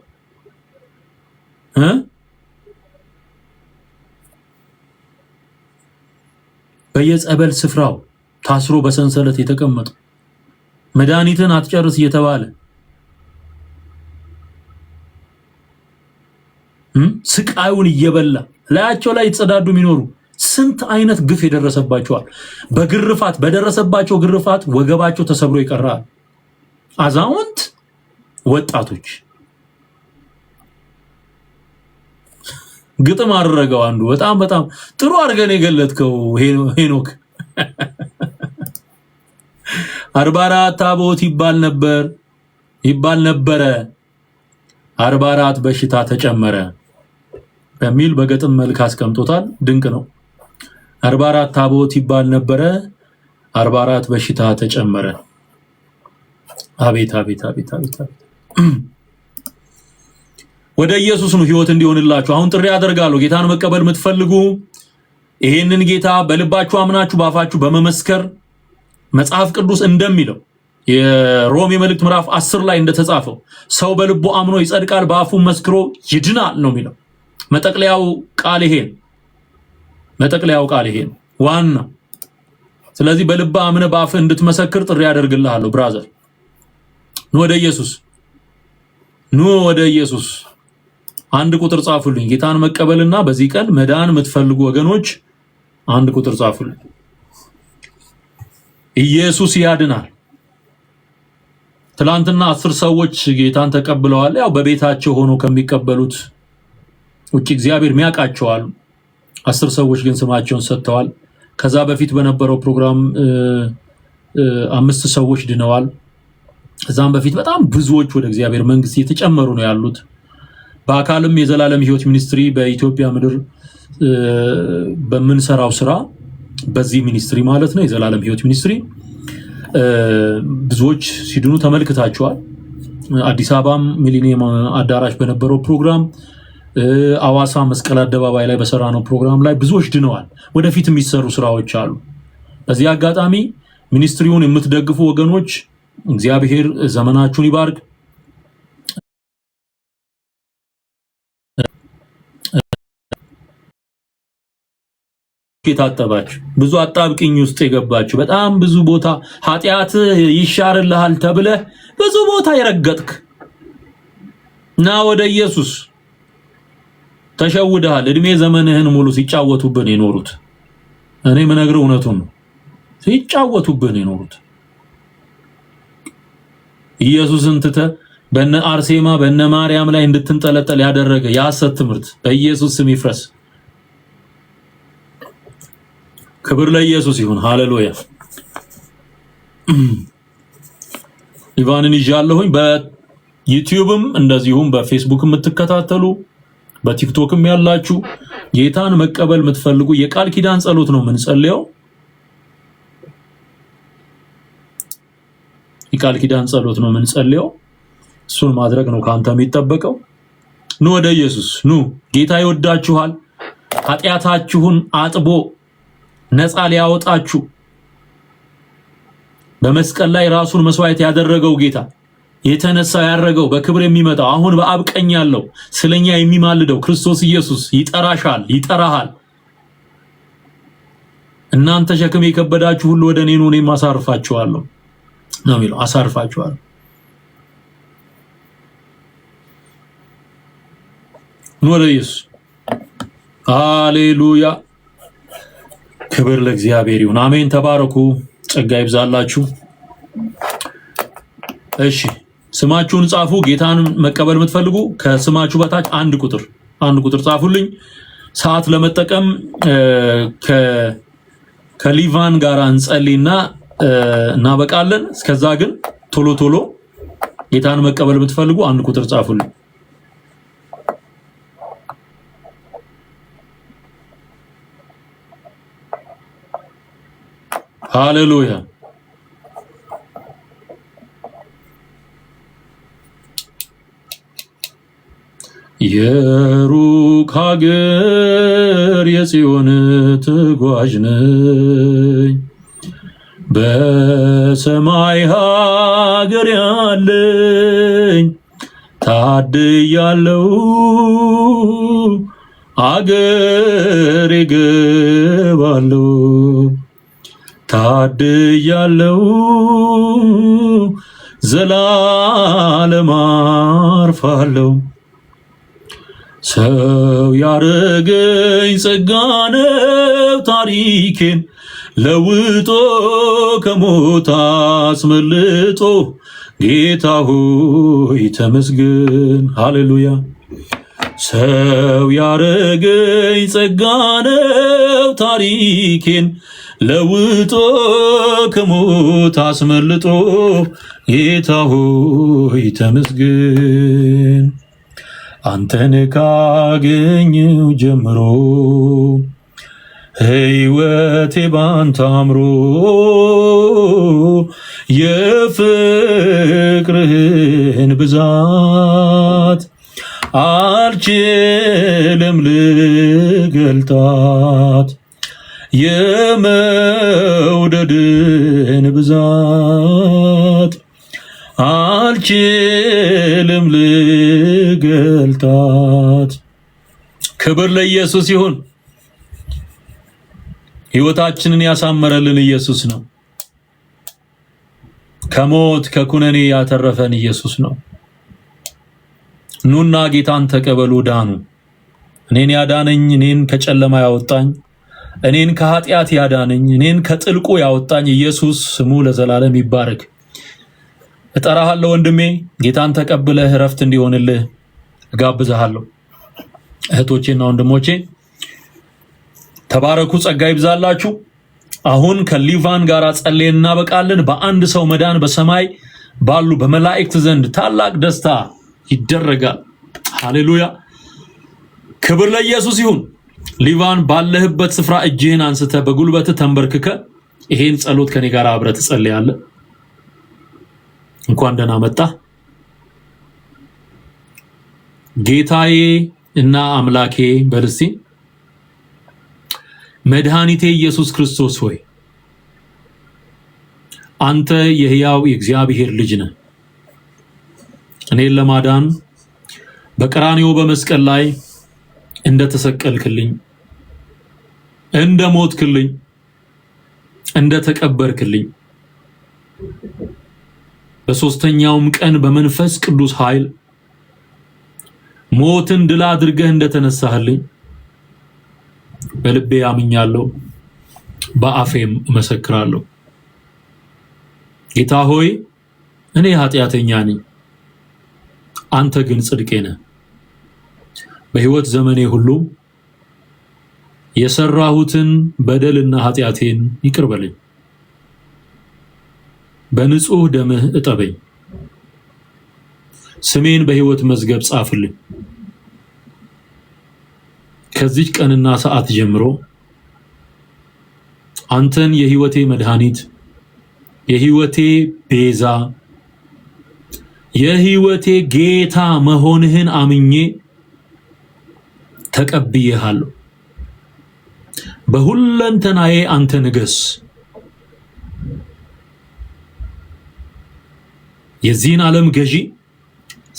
በየጸበል ስፍራው ታስሮ በሰንሰለት የተቀመጡ መድኃኒትን አትጨርስ እየተባለ ስቃዩን እየበላ ላያቸው ላይ የተጸዳዱ የሚኖሩ ስንት አይነት ግፍ የደረሰባቸዋል። በግርፋት በደረሰባቸው ግርፋት ወገባቸው ተሰብሮ ይቀራል። አዛውንት፣ ወጣቶች። ግጥም አደረገው አንዱ በጣም በጣም ጥሩ አድርገን የገለጥከው ሄኖክ። 44 ታቦት ይባል ነበረ 44 በሽታ ተጨመረ በሚል በገጥም መልክ አስቀምጦታል። ድንቅ ነው። 44 ታቦት ይባል ነበረ 44 በሽታ ተጨመረ። አቤት አቤት አቤት አቤት። ወደ ኢየሱስ ነው ህይወት እንዲሆንላችሁ አሁን ጥሪ አደርጋለሁ። ጌታን መቀበል የምትፈልጉ ይሄንን ጌታ በልባችሁ አምናችሁ ባፋችሁ በመመስከር መጽሐፍ ቅዱስ እንደሚለው የሮሜ መልእክት ምዕራፍ 10 ላይ እንደተጻፈው ሰው በልቡ አምኖ ይጸድቃል፣ በአፉ መስክሮ ይድናል ነው የሚለው። መጠቅለያው ቃል ይሄን ዋና። ስለዚህ በልብ አምነ በአፍ እንድትመሰክር ጥሪ ያደርግልሃለሁ። ብራዘር ኑ ወደ ኢየሱስ። አንድ ቁጥር ጻፉልኝ። ጌታን መቀበልና በዚህ ቀን መዳን የምትፈልጉ ወገኖች አንድ ቁጥር ጻፉልኝ። ኢየሱስ ያድናል። ትላንትና 10 ሰዎች ጌታን ተቀብለዋል። ያው በቤታቸው ሆኖ ከሚቀበሉት ውጪ እግዚአብሔር የሚያውቃቸዋል። 10 ሰዎች ግን ስማቸውን ሰጥተዋል። ከዛ በፊት በነበረው ፕሮግራም 5 ሰዎች ድነዋል። ከዛም በፊት በጣም ብዙዎች ወደ እግዚአብሔር መንግስት እየተጨመሩ ነው ያሉት። በአካልም የዘላለም ህይወት ሚኒስትሪ በኢትዮጵያ ምድር በምንሰራው ስራ በዚህ ሚኒስትሪ ማለት ነው የዘላለም ህይወት ሚኒስትሪ ብዙዎች ሲድኑ ተመልክታቸዋል። አዲስ አበባም ሚሊኒየም አዳራሽ በነበረው ፕሮግራም፣ አዋሳ መስቀል አደባባይ ላይ በሰራነው ፕሮግራም ላይ ብዙዎች ድነዋል። ወደፊት የሚሰሩ ስራዎች አሉ። በዚህ አጋጣሚ ሚኒስትሪውን የምትደግፉ ወገኖች እግዚአብሔር ዘመናችሁን ይባርክ። የታጠባችሁ ብዙ አጣብቅኝ ውስጥ የገባችሁ በጣም ብዙ ቦታ ኃጢአት ይሻርልሃል ተብለህ ብዙ ቦታ የረገጥክ ና ወደ ኢየሱስ ተሸውደሃል። እድሜ ዘመንህን ሙሉ ሲጫወቱብን የኖሩት እኔ ምነግርህ እውነቱን ነው። ሲጫወቱብን የኖሩት ኢየሱስን ትተህ በነ አርሴማ በነ ማርያም ላይ እንድትንጠለጠል ያደረገ የሐሰት ትምህርት በኢየሱስ ስም ይፍረስ። ክብር ለኢየሱስ ይሁን። ሃሌሉያ። ኢቫንን ይዣለሁኝ። በዩቲዩብም እንደዚሁም በፌስቡክ የምትከታተሉ በቲክቶክም ያላችሁ ጌታን መቀበል የምትፈልጉ የቃል ኪዳን ጸሎት ነው የምንጸልየው። የቃል ኪዳን ጸሎት ነው የምንጸልየው። እሱን ማድረግ ነው ካንተ የሚጠበቀው። ኑ ወደ ኢየሱስ ኑ። ጌታ ይወዳችኋል። ኃጢአታችሁን አጥቦ ነፃ ሊያወጣችሁ በመስቀል ላይ ራሱን መስዋዕት ያደረገው ጌታ የተነሳው ያረገው በክብር የሚመጣው አሁን በአብ ቀኝ ያለው ስለኛ የሚማልደው ክርስቶስ ኢየሱስ ይጠራሻል፣ ይጠራሃል። እናንተ ሸክም የከበዳችሁ ሁሉ ወደ እኔ ኑ እኔም አሳርፋችኋለሁ ነው የሚለው። አሳርፋችኋለሁ። ኑ ወደ ኢየሱስ። ሃሌሉያ። ክብር ለእግዚአብሔር ይሁን። አሜን። ተባረኩ። ጸጋ ይብዛላችሁ። እሺ ስማችሁን ጻፉ። ጌታን መቀበል የምትፈልጉ ከስማችሁ በታች አንድ ቁጥር ጻፉልኝ። ሰዓት ለመጠቀም ከሊቫን ጋር እንጸልይና እናበቃለን። እስከዛ ግን ቶሎ ጌታን መቀበል የምትፈልጉ አንድ ቁጥር ጻፉልኝ። ሃሌሉያ። የሩቅ ሀገር የጽዮን ተጓዥ ነኝ፣ በሰማይ ሀገር ያለኝ ታድያለሁ፣ አገር እገባለሁ ታድያለሁ፣ ዘላለም አርፋለሁ። ሰው ያረገኝ ጸጋ ነው ታሪኬን ለውጦ ከሞት አስመልጦ፣ ጌታ ሆይ ተመስገን። ሃሌሉያ። ሰው ያረገኝ ጸጋ ነው ታሪኬን ለውጦ ከሞት አስመልጦ፣ ጌታ ሆይ ተመስገን። አንተን ካገኘው ጀምሮ ሕይወቴ ባንተ አምሮ፣ የፍቅርህን ብዛት አልችልም ልገልጣት፣ የመውደድን ብዛት አልችልም ልገልጣት። ክብር ለኢየሱስ ይሁን። ሕይወታችንን ያሳመረልን ኢየሱስ ነው። ከሞት ከኩነኔ ያተረፈን ኢየሱስ ነው። ኑና ጌታን ተቀበሉ፣ ዳኑ። እኔን ያዳነኝ፣ እኔን ከጨለማ ያወጣኝ፣ እኔን ከኃጢአት ያዳነኝ፣ እኔን ከጥልቁ ያወጣኝ ኢየሱስ ስሙ ለዘላለም ይባረክ። እጠራሃለሁ ወንድሜ፣ ጌታን ተቀብለህ እረፍት እንዲሆንልህ እጋብዝሃለሁ። እህቶቼና ወንድሞቼ ተባረኩ፣ ጸጋ ይብዛላችሁ። አሁን ከሊቫን ጋር ጸልየን እናበቃለን። በአንድ ሰው መዳን በሰማይ ባሉ በመላእክት ዘንድ ታላቅ ደስታ ይደረጋል። ሃሌሉያ። ክብር ለኢየሱስ ይሁን። ሊቫን ባለህበት ስፍራ እጅህን አንስተ በጉልበት ተንበርክከ ይሄን ጸሎት ከኔ ጋር አብረህ ትጸልያለህ። እንኳን ደህና መጣ። ጌታዬ እና አምላኬ በልሲ መድኃኒቴ ኢየሱስ ክርስቶስ ሆይ አንተ የሕያው የእግዚአብሔር ልጅ ነህ። እኔን ለማዳን በቀራንዮ በመስቀል ላይ እንደተሰቀልክልኝ እንደ ሞትክልኝ እንደ ተቀበርክልኝ በሶስተኛውም ቀን በመንፈስ ቅዱስ ኃይል ሞትን ድል አድርገህ እንደተነሳህልኝ በልቤ አምኛለሁ፣ በአፌም እመሰክራለሁ። ጌታ ሆይ እኔ ኃጢአተኛ ነኝ፣ አንተ ግን ጽድቄ ነህ። በሕይወት ዘመኔ ሁሉ የሰራሁትን በደልና ኃጢአቴን ይቅር በለኝ፣ በንጹህ ደምህ እጠበኝ፣ ስሜን በሕይወት መዝገብ ጻፍልኝ። ከዚህ ቀንና ሰዓት ጀምሮ አንተን የሕይወቴ መድኃኒት፣ የሕይወቴ ቤዛ፣ የሕይወቴ ጌታ መሆንህን አምኜ ተቀብዬሃለሁ። በሁለንተናዬ አንተ ንገስ። የዚህን ዓለም ገዢ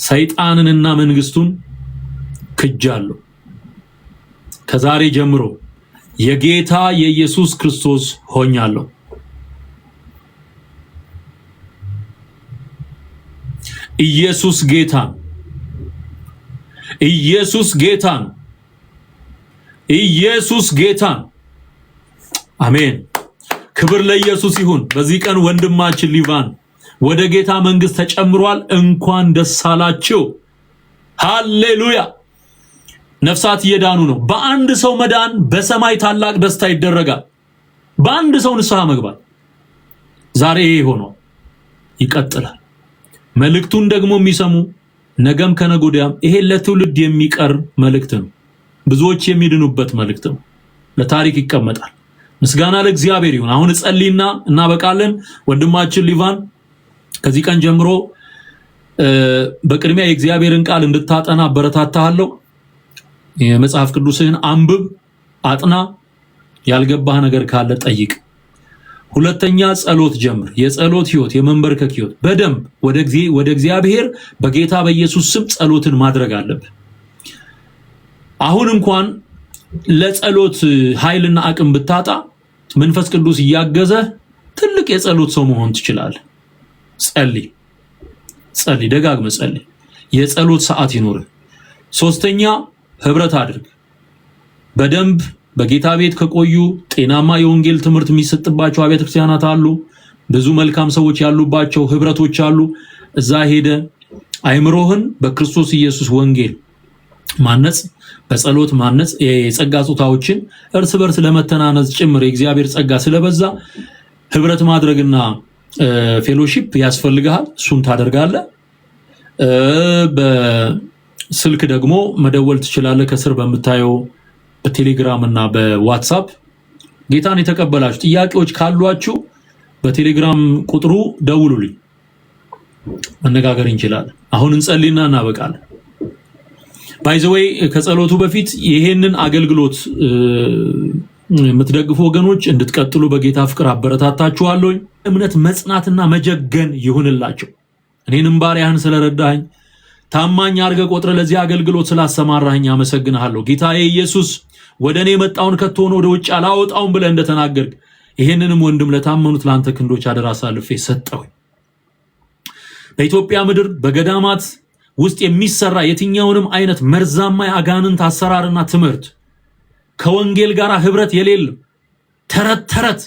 ሰይጣንንና መንግስቱን ክጃለሁ። ከዛሬ ጀምሮ የጌታ የኢየሱስ ክርስቶስ ሆኛለሁ። ኢየሱስ ጌታ፣ ኢየሱስ ጌታ፣ ኢየሱስ ጌታ። አሜን። ክብር ለኢየሱስ ይሁን። በዚህ ቀን ወንድማችን ሊቫን ወደ ጌታ መንግስት ተጨምሯል። እንኳን ደስ አላችሁ። ሃሌሉያ። ነፍሳት እየዳኑ ነው። በአንድ ሰው መዳን በሰማይ ታላቅ ደስታ ይደረጋል። በአንድ ሰው ንስሐ መግባት ዛሬ ይሄ ሆኗል፣ ይቀጥላል። መልእክቱን ደግሞ የሚሰሙ ነገም ከነጎዲያም ይሄ ለትውልድ የሚቀር መልእክት ነው። ብዙዎች የሚድኑበት መልእክት ነው። ለታሪክ ይቀመጣል። ምስጋና ለእግዚአብሔር ይሁን። አሁን ጸልይና እናበቃለን። ወንድማችን ሊቫን ከዚህ ቀን ጀምሮ በቅድሚያ የእግዚአብሔርን ቃል እንድታጠና አበረታታለሁ። የመጽሐፍ ቅዱስህን አንብብ፣ አጥና። ያልገባህ ነገር ካለ ጠይቅ። ሁለተኛ ጸሎት ጀምር። የጸሎት ህይወት፣ የመንበርከክ ህይወት በደንብ ወደ እግዚአብሔር በጌታ በኢየሱስ ስም ጸሎትን ማድረግ አለብህ። አሁን እንኳን ለጸሎት ኃይልና አቅም ብታጣ መንፈስ ቅዱስ እያገዘ ትልቅ የጸሎት ሰው መሆን ትችላለህ። ጸልይ፣ ጸልይ፣ ደጋግመህ ጸልይ። የጸሎት ሰዓት ይኖርህ። ሶስተኛ ህብረት አድርግ። በደንብ በጌታ ቤት ከቆዩ ጤናማ የወንጌል ትምህርት የሚሰጥባቸው አብያተ ክርስቲያናት አሉ። ብዙ መልካም ሰዎች ያሉባቸው ህብረቶች አሉ። እዛ ሄደ አይምሮህን በክርስቶስ ኢየሱስ ወንጌል ማነጽ፣ በጸሎት ማነጽ፣ የጸጋ ጾታዎችን እርስ በርስ ለመተናነጽ ጭምር የእግዚአብሔር ጸጋ ስለበዛ ህብረት ማድረግና ፌሎሺፕ ያስፈልጋል። እሱን ታደርጋለህ። በስልክ ደግሞ መደወል ትችላለህ። ከስር በምታየው በቴሌግራም እና በዋትሳፕ ጌታን የተቀበላችሁ ጥያቄዎች ካሏችሁ በቴሌግራም ቁጥሩ ደውሉልኝ፣ መነጋገር እንችላለን። አሁን እንጸልይና እናበቃለን። ባይ ዘ ዌይ ከጸሎቱ በፊት ይሄንን አገልግሎት የምትደግፉ ወገኖች እንድትቀጥሉ በጌታ ፍቅር አበረታታችኋለሁ። እምነት መጽናትና መጀገን ይሁንላችሁ። እኔንም ባሪያህን ስለረዳኸኝ ታማኝ አድርገህ ቆጥረህ ለዚህ አገልግሎት ስላሰማራኸኝ አመሰግንሃለሁ። ጌታዬ ኢየሱስ ወደ እኔ የመጣውን ከቶሆነ ወደ ውጭ አላወጣውም ብለህ እንደተናገርክ ይሄንንም ወንድም ለታመኑት ለአንተ ክንዶች አደራ አሳልፌ ሰጠሁኝ። በኢትዮጵያ ምድር በገዳማት ውስጥ የሚሰራ የትኛውንም አይነት መርዛማ የአጋንንት አሰራርና ትምህርት ከወንጌል ጋር ህብረት የሌለ ተረት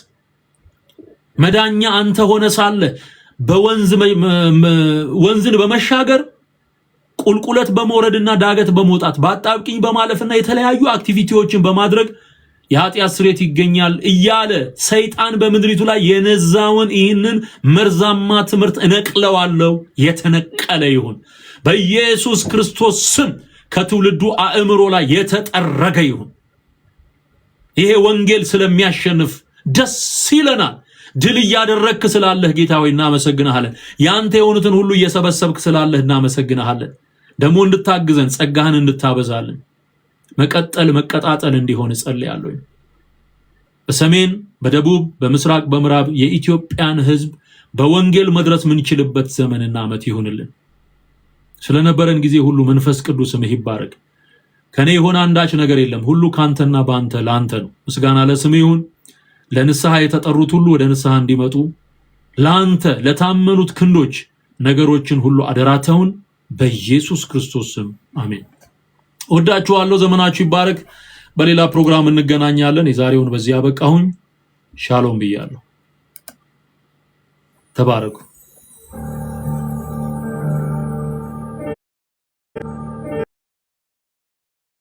መዳኛ አንተ ሆነ ሳለ ወንዝን በመሻገር ቁልቁለት በመውረድና ዳገት በመውጣት በአጣብቂኝ በማለፍና የተለያዩ አክቲቪቲዎችን በማድረግ የኃጢአት ስርየት ይገኛል እያለ ሰይጣን በምድሪቱ ላይ የነዛውን ይህንን መርዛማ ትምህርት እነቅለዋለሁ። የተነቀለ ይሁን በኢየሱስ ክርስቶስ ስም። ከትውልዱ አእምሮ ላይ የተጠረገ ይሁን። ይሄ ወንጌል ስለሚያሸንፍ ደስ ይለናል። ድል እያደረግክ ስላለህ ጌታ ሆይ እናመሰግንሃለን። ያንተ የሆኑትን ሁሉ እየሰበሰብክ ስላለህ እናመሰግንሃለን። ደግሞ እንድታግዘን ጸጋህን እንድታበዛልን መቀጠል መቀጣጠል እንዲሆን እጸልያለሁ። በሰሜን በደቡብ በምስራቅ በምዕራብ የኢትዮጵያን ህዝብ በወንጌል መድረስ ምንችልበት ዘመንና ዓመት ይሁንልን። ስለነበረን ጊዜ ሁሉ መንፈስ ቅዱስ ይባረክ። ከኔ የሆነ አንዳች ነገር የለም፣ ሁሉ ካንተና በአንተ ለአንተ ነው። ምስጋና ለስም ይሁን። ለንስሐ የተጠሩት ሁሉ ወደ ንስሐ እንዲመጡ ለአንተ ለታመኑት ክንዶች ነገሮችን ሁሉ አደራተውን በኢየሱስ ክርስቶስ ስም አሜን። ወዳችኋለሁ። ዘመናችሁ ይባረክ። በሌላ ፕሮግራም እንገናኛለን። የዛሬውን በዚህ አበቃሁኝ። ሻሎም ብያለሁ። ተባረኩ።